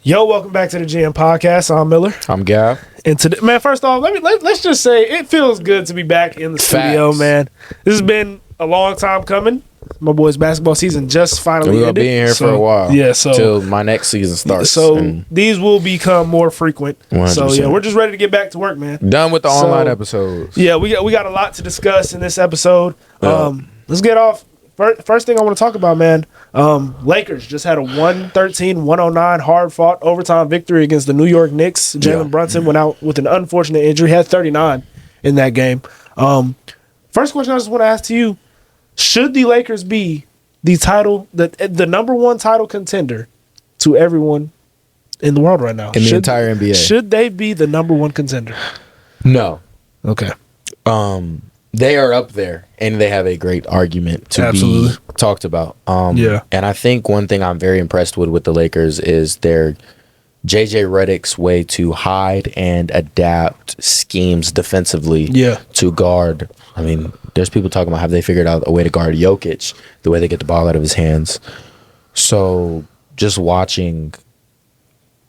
Yo, welcome back to the GM Podcast. I'm Miller. I'm Gav. And today, man, first off, let's just say it feels good to be back in the studio, man. This has been a long time coming. My boys' basketball season just finally We're ended. gonna be in here for a while. Yeah, so till my next season starts. So these will become more frequent. 100%. So yeah, we're just ready to get back to work, man. Done with the online episodes. Yeah, we got a lot to discuss in this episode. Let's get off. First thing I want to talk about, man. Lakers just had a 113-109 hard-fought overtime victory against the New York Knicks. Jalen Brunson went out with an unfortunate injury. Had 39 in that game. First question I just want to ask to you: should the Lakers be the number one title contender to everyone in the world right now? In the entire NBA. Should they be the number one contender? No. Okay. They are up there, and they have a great argument to be talked about. And I think one thing I'm very impressed with the Lakers is their JJ Redick's way to hide and adapt schemes defensively to guard. I mean, there's people talking about have they figured out a way to guard Jokic, the way they get the ball out of his hands. So just watching,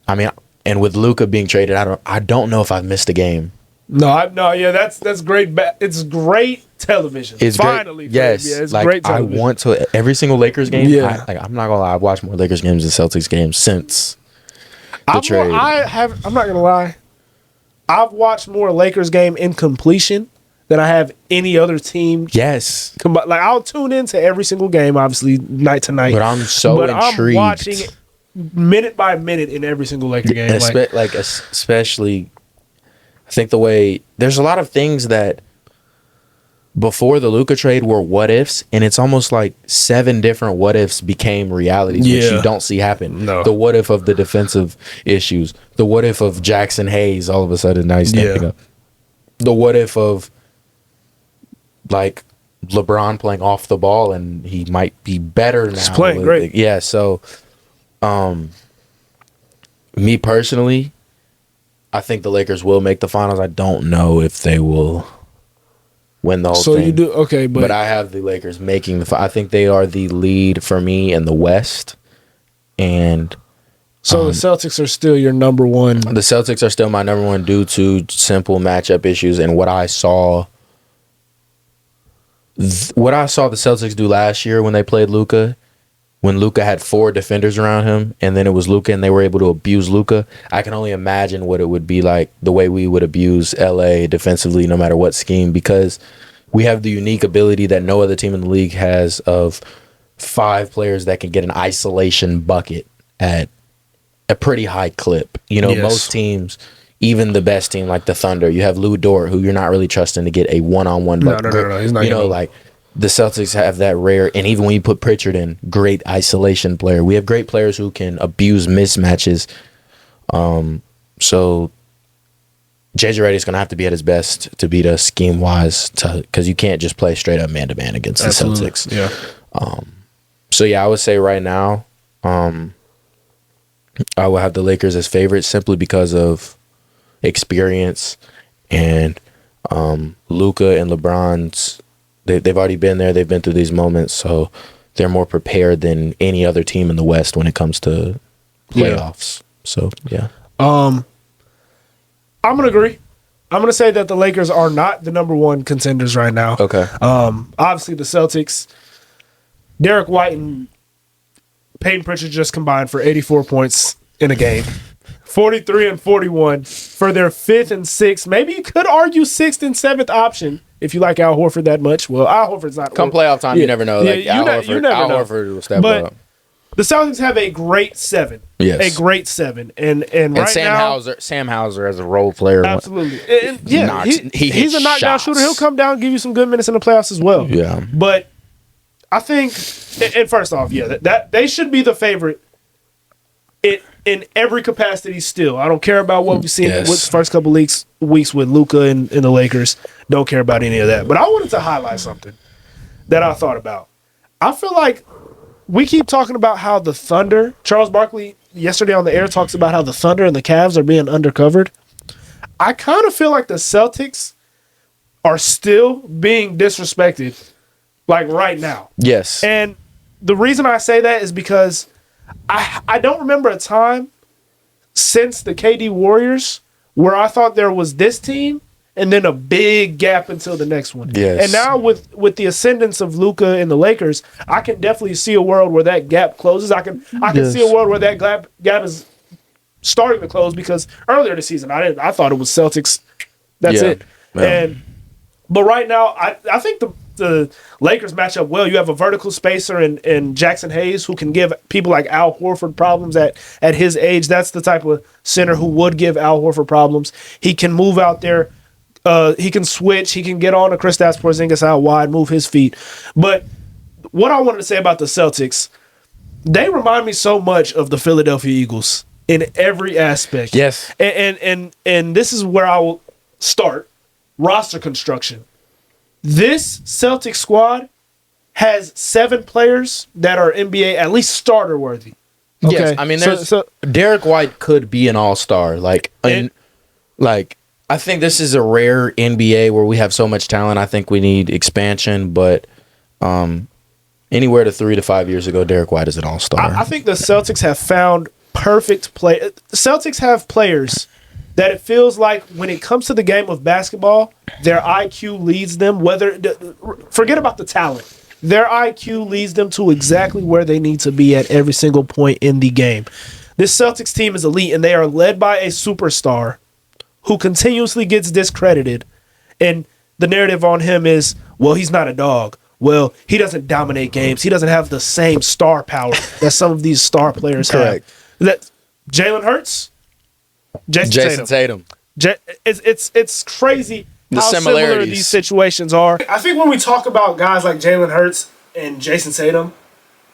I mean, and with Luka being traded, I don't know if I've missed a game. That's great. It's great television. It's finally great. Yes, it's great television. I want to every single Lakers game. I'm not gonna lie. I've watched more Lakers games than Celtics games since the trade. I'm not gonna lie. I've watched more Lakers game in completion than I have any other team. Yes, like I'll tune into every single game, obviously night to night. But I'm intrigued. I'm watching it minute by minute in every single Laker game. Especially. I think the way there's a lot of things that before the Luka trade were what ifs, and it's almost like 7 different what ifs became realities, which you don't see happen. No. The what if of the defensive issues, the what if of Jackson Hayes all of a sudden now he's stepping up, the what if of like LeBron playing off the ball and he might be better now. He's playing great. Yeah, so me personally, I think the Lakers will make the finals. I don't know if they will win the whole thing. So you do okay, but I have the Lakers making I think they are the lead for me in the West, and so the Celtics are still your number one. The Celtics are still my number one due to simple matchup issues and what I saw. What I saw the Celtics do last year when they played Luka. When Luka had 4 defenders around him, and then it was Luka, and they were able to abuse Luka, I can only imagine what it would be like the way we would abuse LA defensively, no matter what scheme, because we have the unique ability that no other team in the league has of 5 players that can get an isolation bucket at a pretty high clip. You know, most teams, even the best team like the Thunder, you have Lou Dort, who you're not really trusting to get a one-on-one bucket. No, he's not. Like. The Celtics have that rare, and even when you put Pritchard in, great isolation player. We have great players who can abuse mismatches. So JJ Redick's going to have to be at his best to beat us scheme-wise, because you can't just play straight-up man-to-man against the Celtics. Yeah. So, I would say right now, I will have the Lakers as favorites simply because of experience and Luka and LeBron's. They've already been there. They've been through these moments, so they're more prepared than any other team in the West when it comes to playoffs. So, I'm going to agree. I'm going to say that the Lakers are not the number one contenders right now. Okay. Obviously, the Celtics, Derek White and Peyton Pritchard just combined for 84 points in a game. 43 and 41 for their 5th and 6th. Maybe you could argue 6th and 7th option. If you like Al Horford that much, well, Al Horford's not. Come playoff time, you never know. Like Al Horford will step up. The Celtics have a great 7. Yes, a great 7. And right Sam Hauser as a role player, absolutely. He's a knockdown shooter. He'll come down and give you some good minutes in the playoffs as well. Yeah, but I think, and first off, that they should be the favorite. In every capacity still. I don't care about what we've seen with the first couple weeks with Luka and the Lakers. Don't care about any of that. But I wanted to highlight something that I thought about. I feel like we keep talking about how the Thunder, Charles Barkley yesterday on the air talks about how the Thunder and the Cavs are being undercovered. I kind of feel like the Celtics are still being disrespected like right now. Yes. And the reason I say that is because I don't remember a time since the KD Warriors, where I thought there was this team and then a big gap until the next one. Yes. And now with the ascendance of Luka and the Lakers, I can definitely see a world where that gap closes. I can see a world where that gap is starting to close, because earlier this season I thought it was Celtics. That's it. Yeah. But right now I think the Lakers match up well. You have a vertical spacer in Jackson Hayes who can give people like Al Horford problems at his age. That's the type of center who would give Al Horford problems. He can move out there. He can switch. He can get on to Kristaps Porzingis out wide, move his feet. But what I wanted to say about the Celtics, they remind me so much of the Philadelphia Eagles in every aspect. Yes. And this is where I will start. Roster construction. This Celtics squad has 7 players that are NBA at least starter worthy. Okay? Yes, I mean, so Derek White could be an all-star. I think this is a rare NBA where we have so much talent. I think we need expansion, but anywhere to 3 to 5 years ago, Derek White is an all-star. I think the Celtics have found perfect play. Celtics have players that it feels like when it comes to the game of basketball, their IQ leads them. Forget about the talent. Their IQ leads them to exactly where they need to be at every single point in the game. This Celtics team is elite, and they are led by a superstar who continuously gets discredited. And the narrative on him is, well, he's not a dog. Well, he doesn't dominate games. He doesn't have the same star power that some of these star players have. That Jalen Hurts, Jason Tatum. It's crazy the how similar these situations are. I think when we talk about guys like Jalen Hurts and Jason Tatum,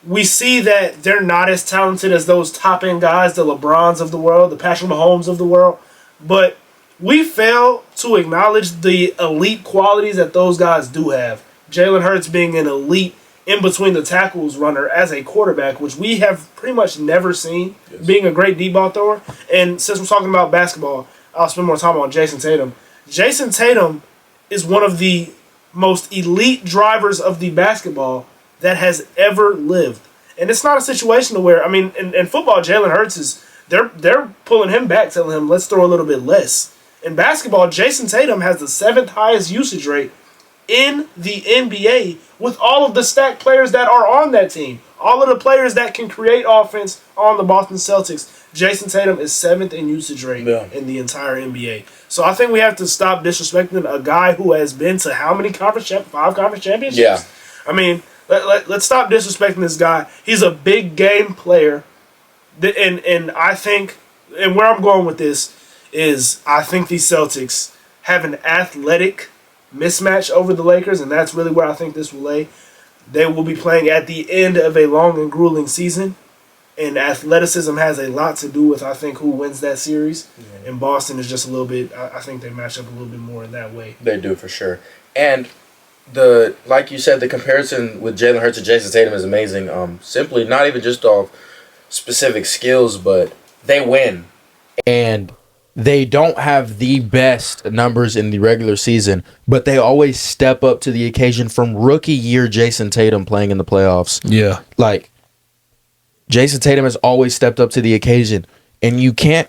we see that they're not as talented as those top-end guys, the LeBrons of the world, the Patrick Mahomes of the world. But we fail to acknowledge the elite qualities that those guys do have. Jalen Hurts being an elite in-between-the-tackles runner as a quarterback, which we have pretty much never seen, being a great deep ball thrower. And since we're talking about basketball, I'll spend more time on Jason Tatum. Jason Tatum is one of the most elite drivers of the basketball that has ever lived. And it's not a situation where, I mean, in football, Jalen Hurts is, they're pulling him back, telling him, let's throw a little bit less. In basketball, Jason Tatum has the 7th highest usage rate in the NBA with all of the stacked players that are on that team. All of the players that can create offense on the Boston Celtics. Jason Tatum is 7th in usage rate in the entire NBA. So I think we have to stop disrespecting a guy who has been to how many 5 conference championships? Yeah. I mean, let's stop disrespecting this guy. He's a big game player. And I think, and where I'm going with this is I think these Celtics have an athletic mismatch over the Lakers, and that's really where I think this will lay. They will be playing at the end of a long and grueling season, and athleticism has a lot to do with, I think, who wins that series. Yeah. And Boston is just a little bit, I think they match up a little bit more in that way. They do, for sure. And like you said, the comparison with Jalen Hurts and Jason Tatum is amazing. Simply, not even just off specific skills, but they win. And they don't have the best numbers in the regular season, but they always step up to the occasion. From rookie year Jason Tatum playing in the playoffs. Yeah. Like, Jason Tatum has always stepped up to the occasion. And you can't,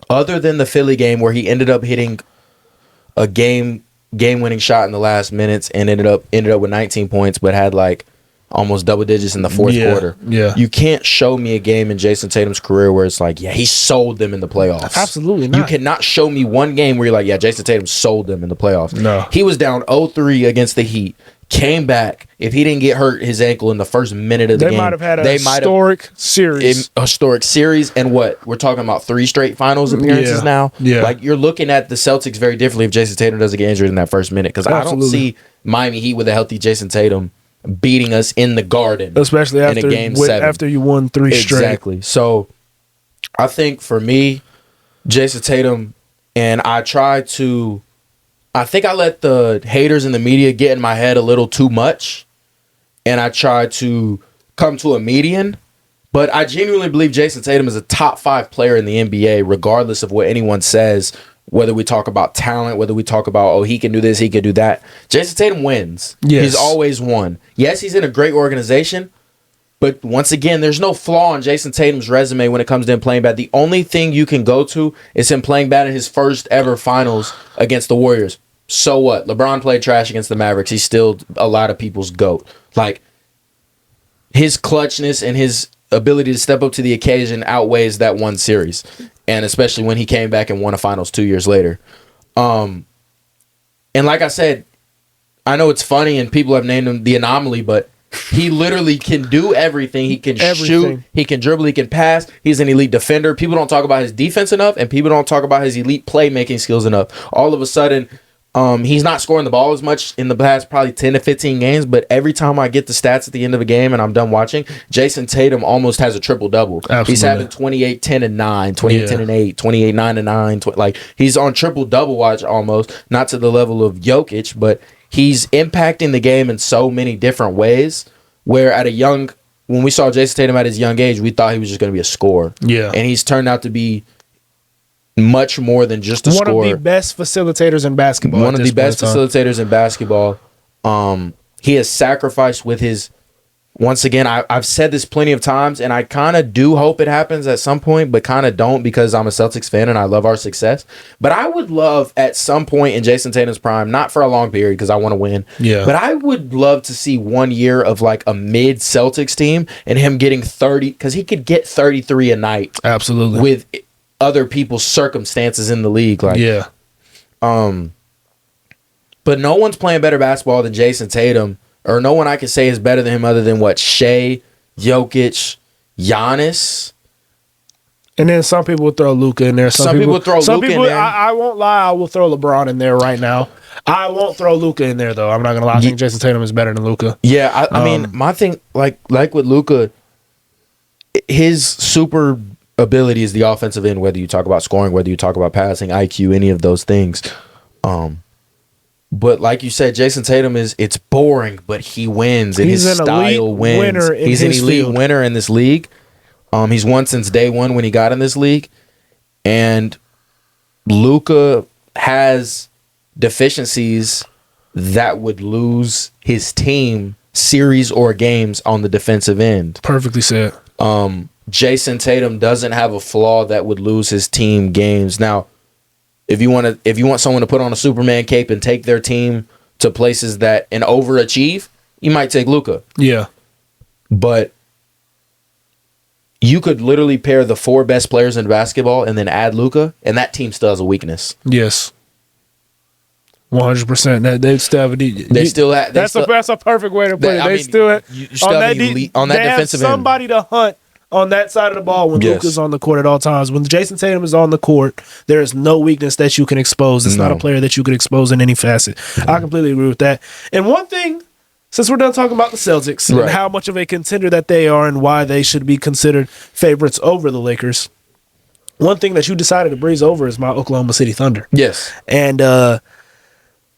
other than the Philly game where he ended up hitting a game-winning shot in the last minutes and ended up with 19 points, but had like almost double digits in the fourth quarter. Yeah. You can't show me a game in Jason Tatum's career where it's like, yeah, he sold them in the playoffs. Absolutely not. You cannot show me one game where you're like, yeah, Jason Tatum sold them in the playoffs. No. He was down 0-3 against the Heat, came back. If he didn't get hurt his ankle in the first minute of the game, they might have had a historic series. And what? We're talking about 3 straight finals appearances now? Yeah. Like, you're looking at the Celtics very differently if Jason Tatum doesn't get injured in that first minute, because I don't see Miami Heat with a healthy Jason Tatum beating us in the Garden, especially after game 7. After you won 3 straight. Exactly. So I think for me, Jason Tatum, and I think I let the haters in the media get in my head a little too much, and I try to come to a median. But I genuinely believe Jason Tatum is a top 5 player in the NBA, regardless of what anyone says. Whether we talk about talent, whether we talk about, oh, he can do this, he can do that. Jason Tatum wins. Yes. He's always won. Yes, he's in a great organization, But once again, there's no flaw in Jason Tatum's resume when it comes to him playing bad. The only thing you can go to is him playing bad in his first ever finals against the Warriors. So what? LeBron played trash against the Mavericks. He's still a lot of people's GOAT. Like, his clutchness and his ability to step up to the occasion outweighs that one series. And especially when he came back and won a finals 2 years later. And like I said, I know it's funny and people have named him the anomaly, but he literally can do everything. He can shoot, he can dribble, he can pass. He's an elite defender. People don't talk about his defense enough, and people don't talk about his elite playmaking skills enough. All of a sudden, he's not scoring the ball as much in the past probably 10 to 15 games, but every time I get the stats at the end of a game and I'm done watching, Jason Tatum almost has a triple-double. He's having 28, 10, and 9, 28, 10, and 8, 28, 9, and 9. Like, he's on triple-double watch almost, not to the level of Jokic, but he's impacting the game in so many different ways where when we saw Jason Tatum at his young age, we thought he was just going to be a scorer. Yeah. And he's turned out to be much more than just a scorer. One of the best facilitators in basketball. One of the best facilitators in basketball. He has sacrificed with his... Once again, I've said this plenty of times, and I kind of do hope it happens at some point, but kind of don't because I'm a Celtics fan and I love our success. But I would love at some point in Jason Tatum's prime, not for a long period because I want to win, but I would love to see 1 year of like a mid Celtics team and him getting 30, because he could get 33 a night. Absolutely. With other people's circumstances in the league. Like, but no one's playing better basketball than Jason Tatum. Or no one I can say is better than him other than what? Shea, Jokic, Giannis. And then some people would throw Luka in there. Some people throw Luka in there. I won't lie, I will throw LeBron in there right now. I won't throw Luka in there, though. I'm not going to lie. I think Jason Tatum is better than Luka. Yeah, I mean, my thing, like with Luka, his super ability is the offensive end, whether you talk about scoring, whether you talk about passing, IQ, any of those things. But like you said, Jason Tatum it's boring, but he wins, and his style wins. He's an elite winner in this league. He's won since day one when he got in this league. And Luka has deficiencies that would lose his team series or games on the defensive end. Perfectly said. Jason Tatum doesn't have a flaw that would lose his team games. Now, if you want someone to put on a Superman cape and take their team to places and overachieve, you might take Luka. Yeah. But you could literally pair the 4 best players in basketball and then add Luka, and that team still has a weakness. Yes. 100%. That's a perfect way to put it. On that defensive end, somebody to hunt on that side of the ball when Luka's on the court at all times. When Jason Tatum is on the court, there is no weakness that you can expose. It's not a player that you can expose in any facet. I completely agree with that. And one thing, since we're done talking about the Celtics and how much of a contender that they are and why they should be considered favorites over the Lakers, one thing that you decided to breeze over is my Oklahoma City Thunder. Yes. And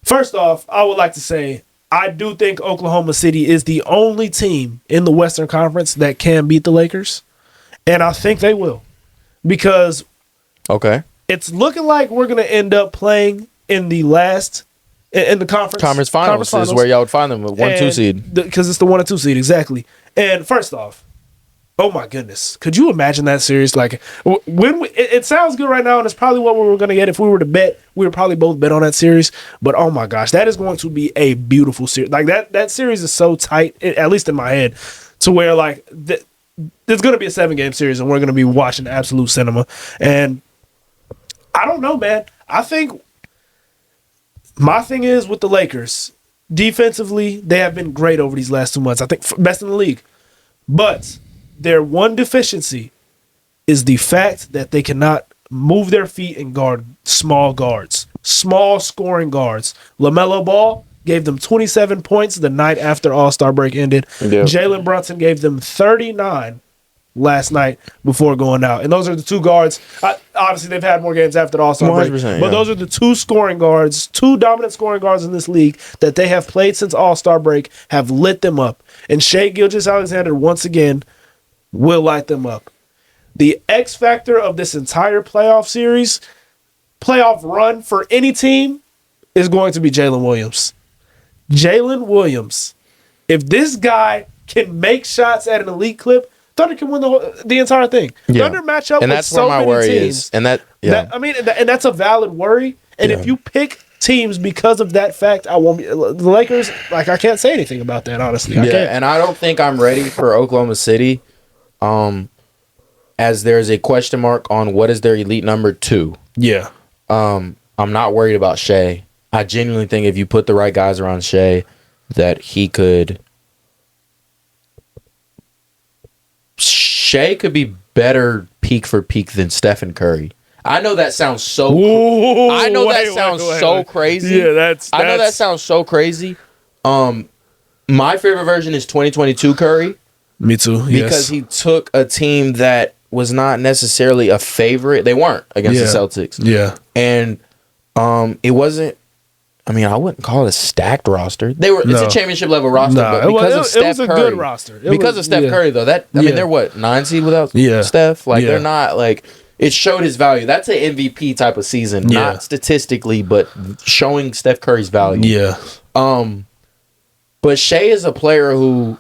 first off, I would like to say I do think Oklahoma City is the only team in the Western Conference that can beat the Lakers, and I think they will, because it's looking like we're going to end up playing in the conference finals is where y'all would find them with 1-2 seed, because it's the 1 and 2 seed exactly. And first off, oh my goodness, could you imagine that series? Like, it sounds good right now, and it's probably what we were going to get if we were to bet. We would probably both bet on that series. But oh my gosh, that is going to be a beautiful series. Like that series is so tight, at least in my head, to where like there's going to be a 7-game series, and we're going to be watching absolute cinema. And I don't know, man. I think my thing is with the Lakers, defensively, they have been great over these last 2 months. I think best in the league, but their one deficiency is the fact that they cannot move their feet and guard small scoring guards. LaMelo Ball gave them 27 points the night after All-Star break ended. Yep. Jalen Brunson gave them 39 last night before going out. And those are the 2 guards. Obviously, they've had more games after the All-Star break. But those are the 2 scoring guards, 2 dominant scoring guards in this league that they have played since All-Star break, have lit them up. And Shai Gilgeous-Alexander, once again, will light them up. The X factor of this entire playoff run for any team is going to be Jalen Williams. Jalen Williams. If this guy can make shots at an elite clip, Thunder can win the entire thing. Yeah. Thunder match up and with that's so where my many worry teams. is. And and that's a valid worry. And if you pick teams because of that fact, I won't be. The Lakers, like, I can't say anything about that, honestly. I can't. And I don't think I'm ready for Oklahoma City, as there's a question mark on what is their elite number 2. Yeah. I'm not worried about Shea. I genuinely think if you put the right guys around Shea, that he could. Shea could be better peak for peak than Stephen Curry. I know that sounds so. So crazy. Yeah, I know that sounds so crazy. My favorite version is 2022 Curry. Me too. Because he took a team that was not necessarily a favorite. They weren't against the Celtics. Yeah, and it wasn't. I mean, I wouldn't call it a stacked roster. It's a championship level roster, but because of Steph Curry, good roster. Because of Steph Curry, though, mean, they're what, 9 seed without Steph. Like they're not like. It showed his value. That's an MVP type of season, not statistically, but showing Steph Curry's value. Yeah. But Shea is a player who,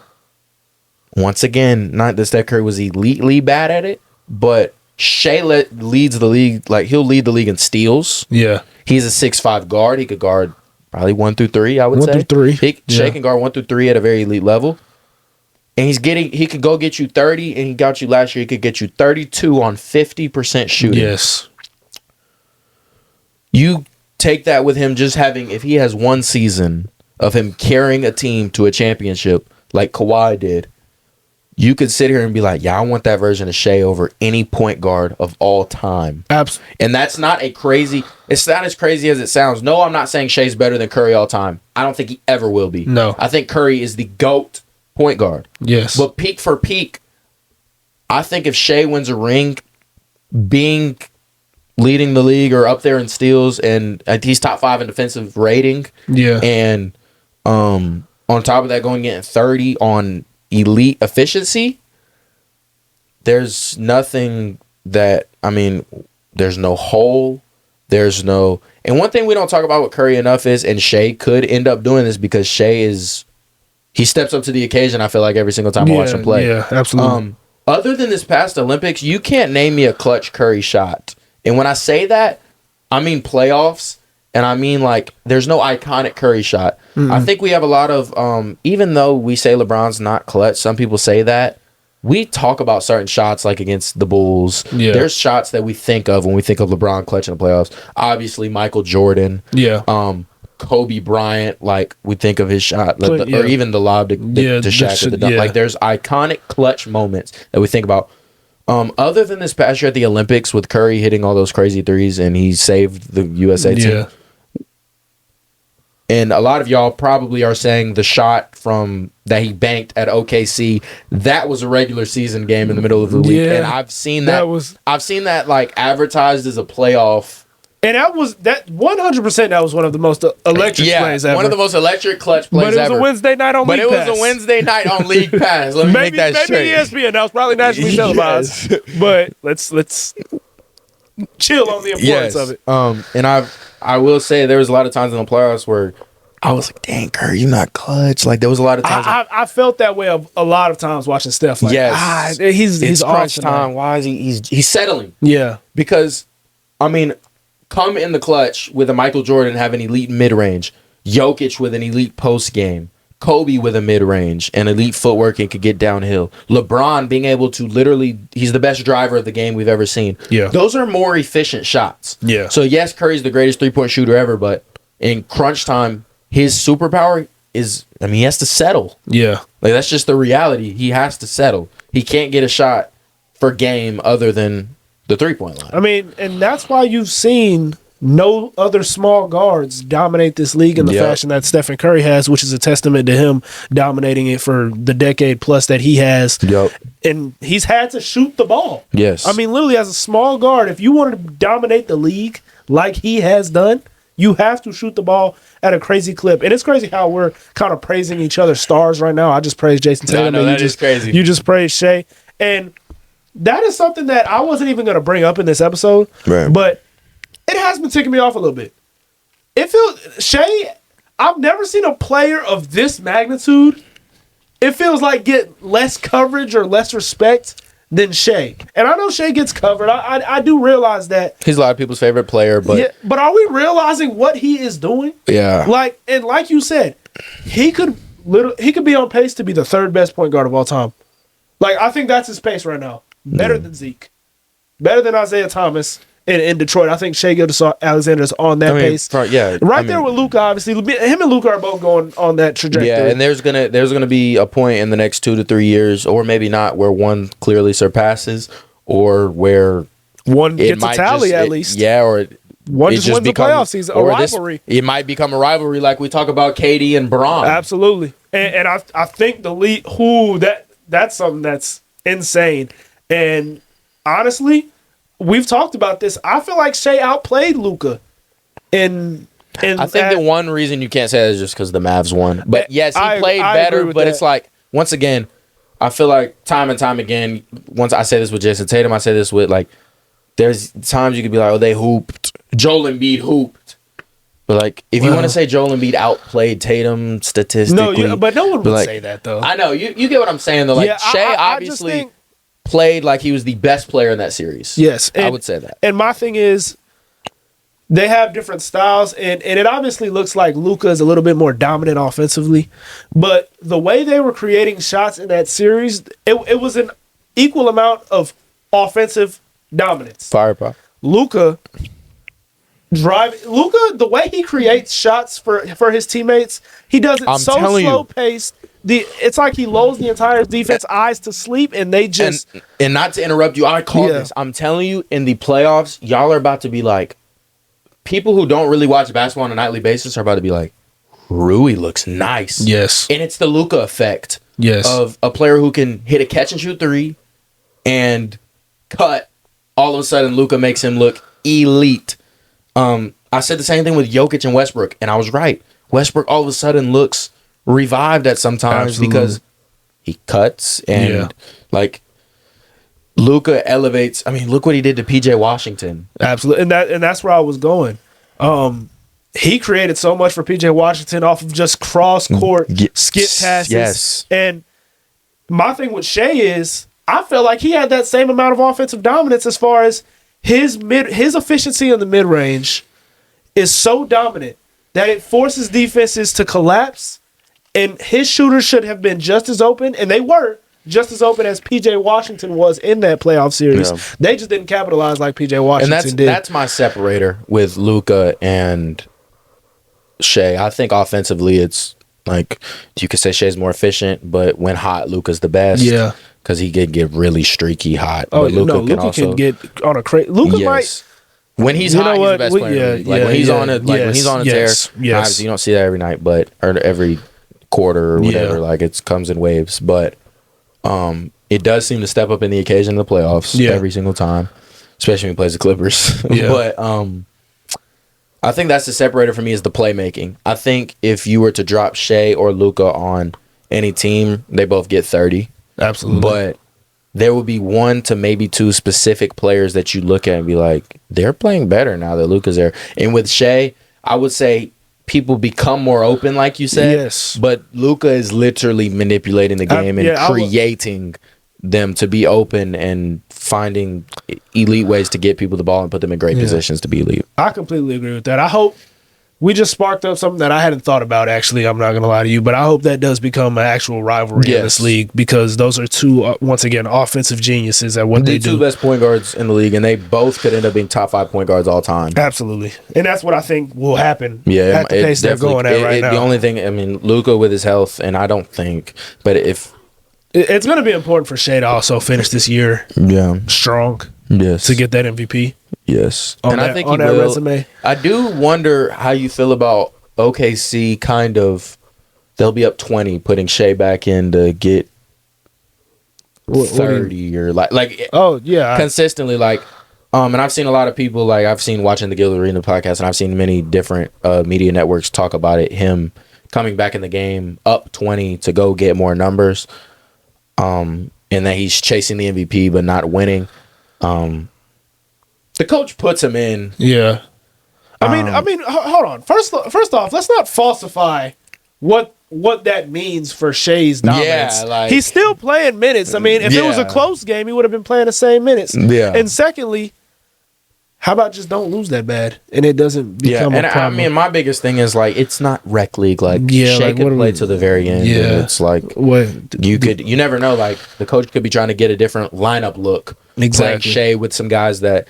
once again, not that Steph Curry was elitely bad at it, but Shea leads the league. Like, he'll lead the league in steals. Yeah. He's a 6'5" guard. He could guard probably 1 through 3, I would say. 1 through 3. Shea can guard 1 through 3 at a very elite level. And he could go get you 30, and he got you last year. He could get you 32 on 50% shooting. Yes. You take that with him just having, if he has one season of him carrying a team to a championship like Kawhi did, you could sit here and be like, yeah, I want that version of Shea over any point guard of all time. Absolutely. And that's not it's not as crazy as it sounds. No, I'm not saying Shea's better than Curry all time. I don't think he ever will be. No. I think Curry is the GOAT point guard. Yes. But peak for peak, I think if Shea wins a ring, being leading the league or up there in steals, and he's top 5 in defensive rating. Yeah. And on top of that, going getting 30 on elite efficiency, there's nothing that, I mean, there's no hole. There's no. And one thing we don't talk about with Curry enough is, and Shea could end up doing this because Shea he steps up to the occasion, I feel like, every single time I watch him play. Yeah, absolutely. Other than this past Olympics, you can't name me a clutch Curry shot. And when I say that, I mean playoffs, and I mean, like, there's no iconic Curry shot. Mm-hmm. I think we have a lot of, even though we say LeBron's not clutch, some people say that, we talk about certain shots, like against the Bulls. Yeah. There's shots that we think of when we think of LeBron clutch in the playoffs. Obviously, Michael Jordan. Yeah. Kobe Bryant, like, we think of his shot, or even the lob to Shaq at the dunk. Like, there's iconic clutch moments that we think about. Other than this past year at the Olympics with Curry hitting all those crazy threes and he saved the USA team. And a lot of y'all probably are saying the shot from that he banked at OKC, that was a regular season game in the middle of the week. And I've seen that like advertised as a playoff. And that 100%. That was one of the most electric plays ever. One of the most electric clutch plays ever. But it was a Wednesday night on League Pass. But it was a Wednesday night on League Pass. Let me make that straight. Maybe ESPN. That was probably nationally televised. But let's chill on the importance of it. And I will say there was a lot of times in the playoffs where I was like, dang, Curry, you're not clutch. Like, there was a lot of times. I felt that way a lot of times watching Steph. Like, he's crunch time. Why is he's settling? Yeah. Because, I mean, come in the clutch with a Michael Jordan having elite mid-range, Jokic with an elite post-game, Kobe with a mid-range and elite footwork and could get downhill, LeBron being able to literally, he's the best driver of the game we've ever seen. Yeah. Those are more efficient shots. Yeah. So, yes, Curry's the greatest three-point shooter ever, but in crunch time, his superpower is, I mean, he has to settle. Yeah. Like, that's just the reality. He has to settle. He can't get a shot for game other than the three-point line. I mean, and that's why you've seen no other small guards dominate this league in the fashion that Stephen Curry has, which is a testament to him dominating it for the decade plus that he has. Yep. And he's had to shoot the ball. Yes. I mean, literally, as a small guard, if you wanted to dominate the league like he has done, you have to shoot the ball at a crazy clip. And it's crazy how we're kind of praising each other's stars right now. I just praised Jason Tatum. No, that is crazy. You just praised Shea. And that is something that I wasn't even going to bring up in this episode. Right. But it has been ticking me off a little bit. It feels Shea, I've never seen a player of this magnitude it feels like get less coverage or less respect than Shea. And I know Shea gets covered. I do realize that. He's a lot of people's favorite player, but... Yeah, but are we realizing what he is doing? Yeah. Like you said, he could be on pace to be the third best point guard of all time. Like, I think that's his pace right now. Better than Zeke. Better than Isaiah Thomas in Detroit. I think Shai Gilgeous-Alexander is on that pace. Right there with Luka, obviously. Him and Luka are both going on that trajectory. Yeah, and there's gonna be a point in the next 2 to 3 years, or maybe not, where one clearly surpasses, or where one gets a tally at least. Yeah, or one just wins the playoff season. A rivalry. It might become a rivalry, like we talk about KD and Bron. Absolutely, and I think the league. That's something that's insane. And honestly, we've talked about this. I feel like Shea outplayed Luka. I think the one reason you can't say that is just because the Mavs won. But yes, he played better. But it's like, once again, I feel like time and time again, once I say this with Jason Tatum, I say this with, like, there's times you could be like, oh, they hooped. Joel Embiid hooped. But, like, if you want to say Joel Embiid outplayed Tatum statistically. No, but no one would say that, though. I know. You get what I'm saying, though. Like, Shea obviously played like he was the best player in that series. Yes. I would say that. And my thing is, they have different styles, and it obviously looks like Luka is a little bit more dominant offensively. But the way they were creating shots in that series, it was an equal amount of offensive dominance. Firepower. Luka, the way he creates shots for his teammates, he does it slow paced. It's like he lulls the entire defense eyes to sleep, and they just and not to interrupt you, I call this. I'm telling you, in the playoffs, y'all are about to be like, people who don't really watch basketball on a nightly basis are about to be like, Rui looks nice. Yes. And it's the Luka effect. Yes. Of a player who can hit a catch and shoot three and cut. All of a sudden, Luka makes him look elite. I said the same thing with Jokic and Westbrook, and I was right. Westbrook all of a sudden looks revived at some times because he cuts and like Luka elevates. I mean, look what he did to PJ Washington. Absolutely, and that's where I was going. He created so much for PJ Washington off of just cross court skip passes. Yes, and my thing with Shea is I felt like he had that same amount of offensive dominance as far as his efficiency in the mid range is so dominant that it forces defenses to collapse. And his shooters should have been just as open, and they were just as open as P.J. Washington was in that playoff series. Yeah. They just didn't capitalize like P.J. Washington did. That's my separator with Luka and Shea. I think offensively it's like you could say Shea's more efficient, but when hot, Luka's the best. Yeah. Because he can get really streaky hot. Oh, Luka can get on a crazy. Luka might. When he's hot, he's the best player. When he's on it, when he's on a tear, obviously you don't see that every night, or every quarter or whatever. Like it comes in waves, but it does seem to step up in the occasion of the playoffs every single time, especially when he plays the Clippers. But I think that's the separator for me is the playmaking. I think if you were to drop Shea or Luka on any team, they both get 30. Absolutely. But there will be 1 to maybe 2 specific players that you look at and be like, they're playing better now that Luka's there. And with Shea, I would say people become more open, like you said. Yes. But Luka is literally manipulating the game and creating them to be open and finding elite ways to get people the ball and put them in great positions to be elite. I completely agree with that. I hope we just sparked up something that I hadn't thought about, actually. I'm not going to lie to you, but I hope that does become an actual rivalry in this league because those are two, once again, offensive geniuses at what they do. The 2 best point guards in the league, and they both could end up being top 5 point guards all time. Absolutely. And that's what I think will happen at the pace they're going at right now. The only thing, I mean, Luka with his health, and I don't think, but if... It's going to be important for Shea to also finish this year strong to get that MVP. Yes. I think on that resume. I do wonder how you feel about OKC kind of, they'll be up 20, putting Shea back in to get 30 or consistently and I've seen a lot of people, like I've seen watching the Gil Arena podcast and I've seen many different media networks talk about it, him coming back in the game up 20 to go get more numbers and that he's chasing the MVP but not winning. The coach puts him in. Yeah. I mean, hold on. First off, let's not falsify what what that means for Shea's dominance. Yeah, like, he's still playing minutes. I mean, if it was a close game, he would have been playing the same minutes. Yeah. And secondly, how about just don't lose that bad and it doesn't become a problem? I mean, my biggest thing is like it's not rec league. Like Yeah, Shea like, could what are play we- to the very end. Yeah. And it's like you never know. Like the coach could be trying to get a different lineup look. Exactly. Playing Shea with some guys that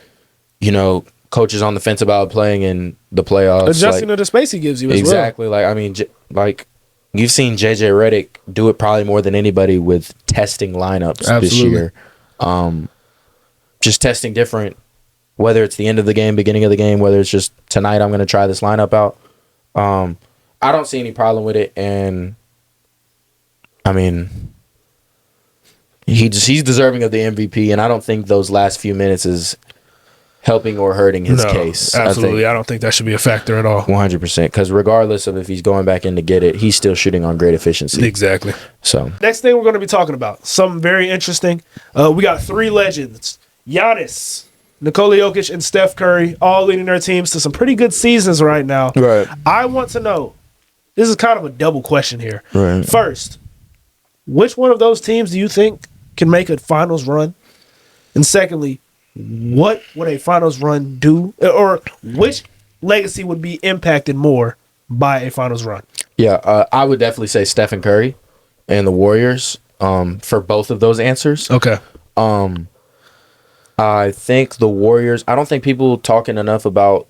coaches on the fence about playing in the playoffs. Adjusting to the space he gives you as exactly. Like I mean, like you've seen JJ Redick do it probably more than anybody with testing lineups this year. Just testing different. Whether it's the end of the game, beginning of the game, whether it's just tonight I'm going to try this lineup out. I don't see any problem with it. And, I mean, he's deserving of the MVP, and I don't think those last few minutes is helping or hurting his case. Absolutely. I don't think that should be a factor at all. 100%. Because regardless of if he's going back in to get it, he's still shooting on great efficiency. Exactly. So next thing we're going to be talking about, something very interesting. We got 3 legends. Giannis, Nikola Jokic, and Steph Curry, all leading their teams to some pretty good seasons right now. Right. I want to know, this is kind of a double question here. Right. First, which one of those teams do you think can make a finals run? And secondly, what would a finals run do? Or which legacy would be impacted more by a finals run? Yeah, I would definitely say Steph and Curry and the Warriors for both of those answers. Okay. I think the Warriors, I don't think people talking enough about,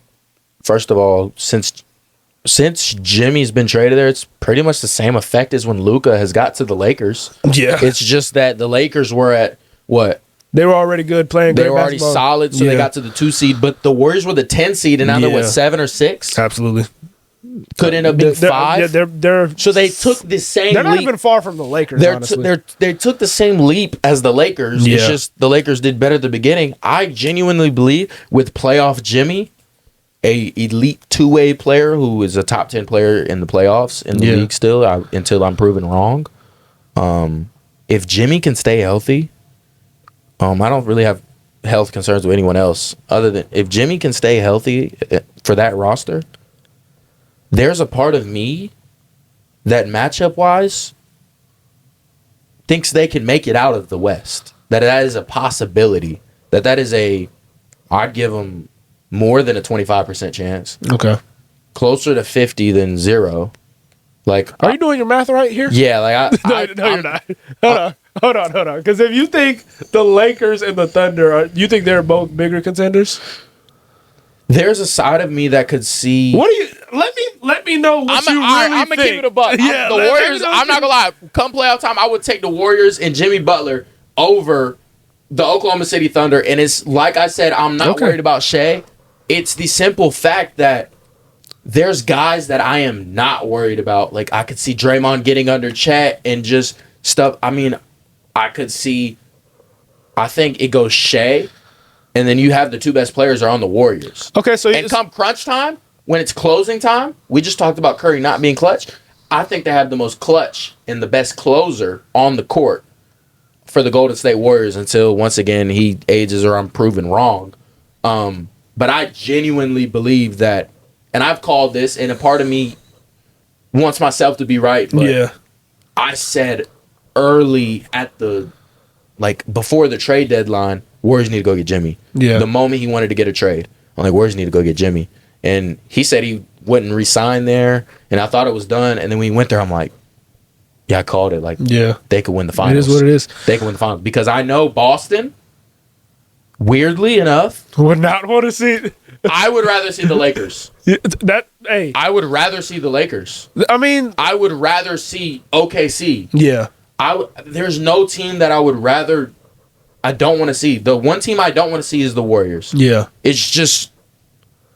first of all, since Jimmy's been traded there, it's pretty much the same effect as when Luka has got to the Lakers. Yeah. It's just that the Lakers were at what? They were already good playing great They were already basketball. solid, so they got to the 2 seed, but the Warriors were the 10 seed, and now they're what, 7 or 6? Absolutely. Could end up being 5. Yeah, they're so they took the same They're not leap. even far from the Lakers, honestly. They took the same leap as the Lakers. Yeah. It's just the Lakers did better at the beginning. I genuinely believe with playoff Jimmy, a elite 2-way player who is a top 10 player in the playoffs in the league still, until I'm proven wrong. If Jimmy can stay healthy, I don't really have health concerns with anyone else other than if Jimmy can stay healthy for that roster. There's a part of me that matchup-wise thinks they can make it out of the West. That is a possibility. That is I'd give them more than a 25% chance. Okay. Closer to 50 than 0. Like, are you doing your math right here? Yeah, like No, you're not. Hold on. Because if you think the Lakers and the Thunder you think they're both bigger contenders? There's a side of me that could see. What do you? Let me know what you really I'm think. gonna keep it a buck. Yeah, the Warriors. I'm not gonna lie. Come playoff time, I would take the Warriors and Jimmy Butler over the Oklahoma City Thunder. And it's like I said, I'm not worried about Shea. It's the simple fact that there's guys that I am not worried about. Like I could see Draymond getting under Chat and just stuff. I mean, I could see. I think it goes Shea. And then you have the 2 best players are on the Warriors. Okay, so and come crunch time, when it's closing time, we just talked about Curry not being clutch. I think they have the most clutch and the best closer on the court for the Golden State Warriors until, once again, he ages or I'm proven wrong. But I genuinely believe that, and I've called this, and a part of me wants myself to be right, but I said early at the, like, before the trade deadline, Warriors need to go get Jimmy. Yeah. The moment he wanted to get a trade, I'm like, Warriors need to go get Jimmy. And he said he wouldn't resign there, and I thought it was done. And then when he went there, I'm like, yeah, I called it. Like, they could win the finals. It is what it is. They could win the finals. Because I know Boston, weirdly enough, would not want to see. I would rather see the Lakers. I would rather see the Lakers. I mean, I would rather see OKC. Yeah. There's no team that I would rather. I don't want to see. The one team I don't want to see is the Warriors. Yeah. It's just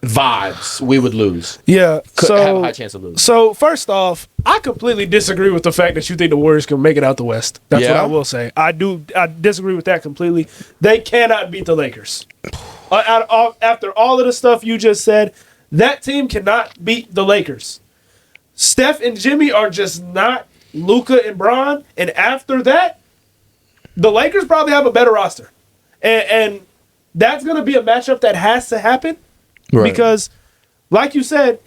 vibes. We would lose. Yeah. Could have a high chance of losing. So, first off, I completely disagree with the fact that you think the Warriors can make it out the West. That's what I will say. I disagree with that completely. They cannot beat the Lakers. After all of the stuff you just said, that team cannot beat the Lakers. Steph and Jimmy are just not Luka and Bron. And after that, the Lakers probably have a better roster. And that's going to be a matchup that has to happen. Right. Because, like you said...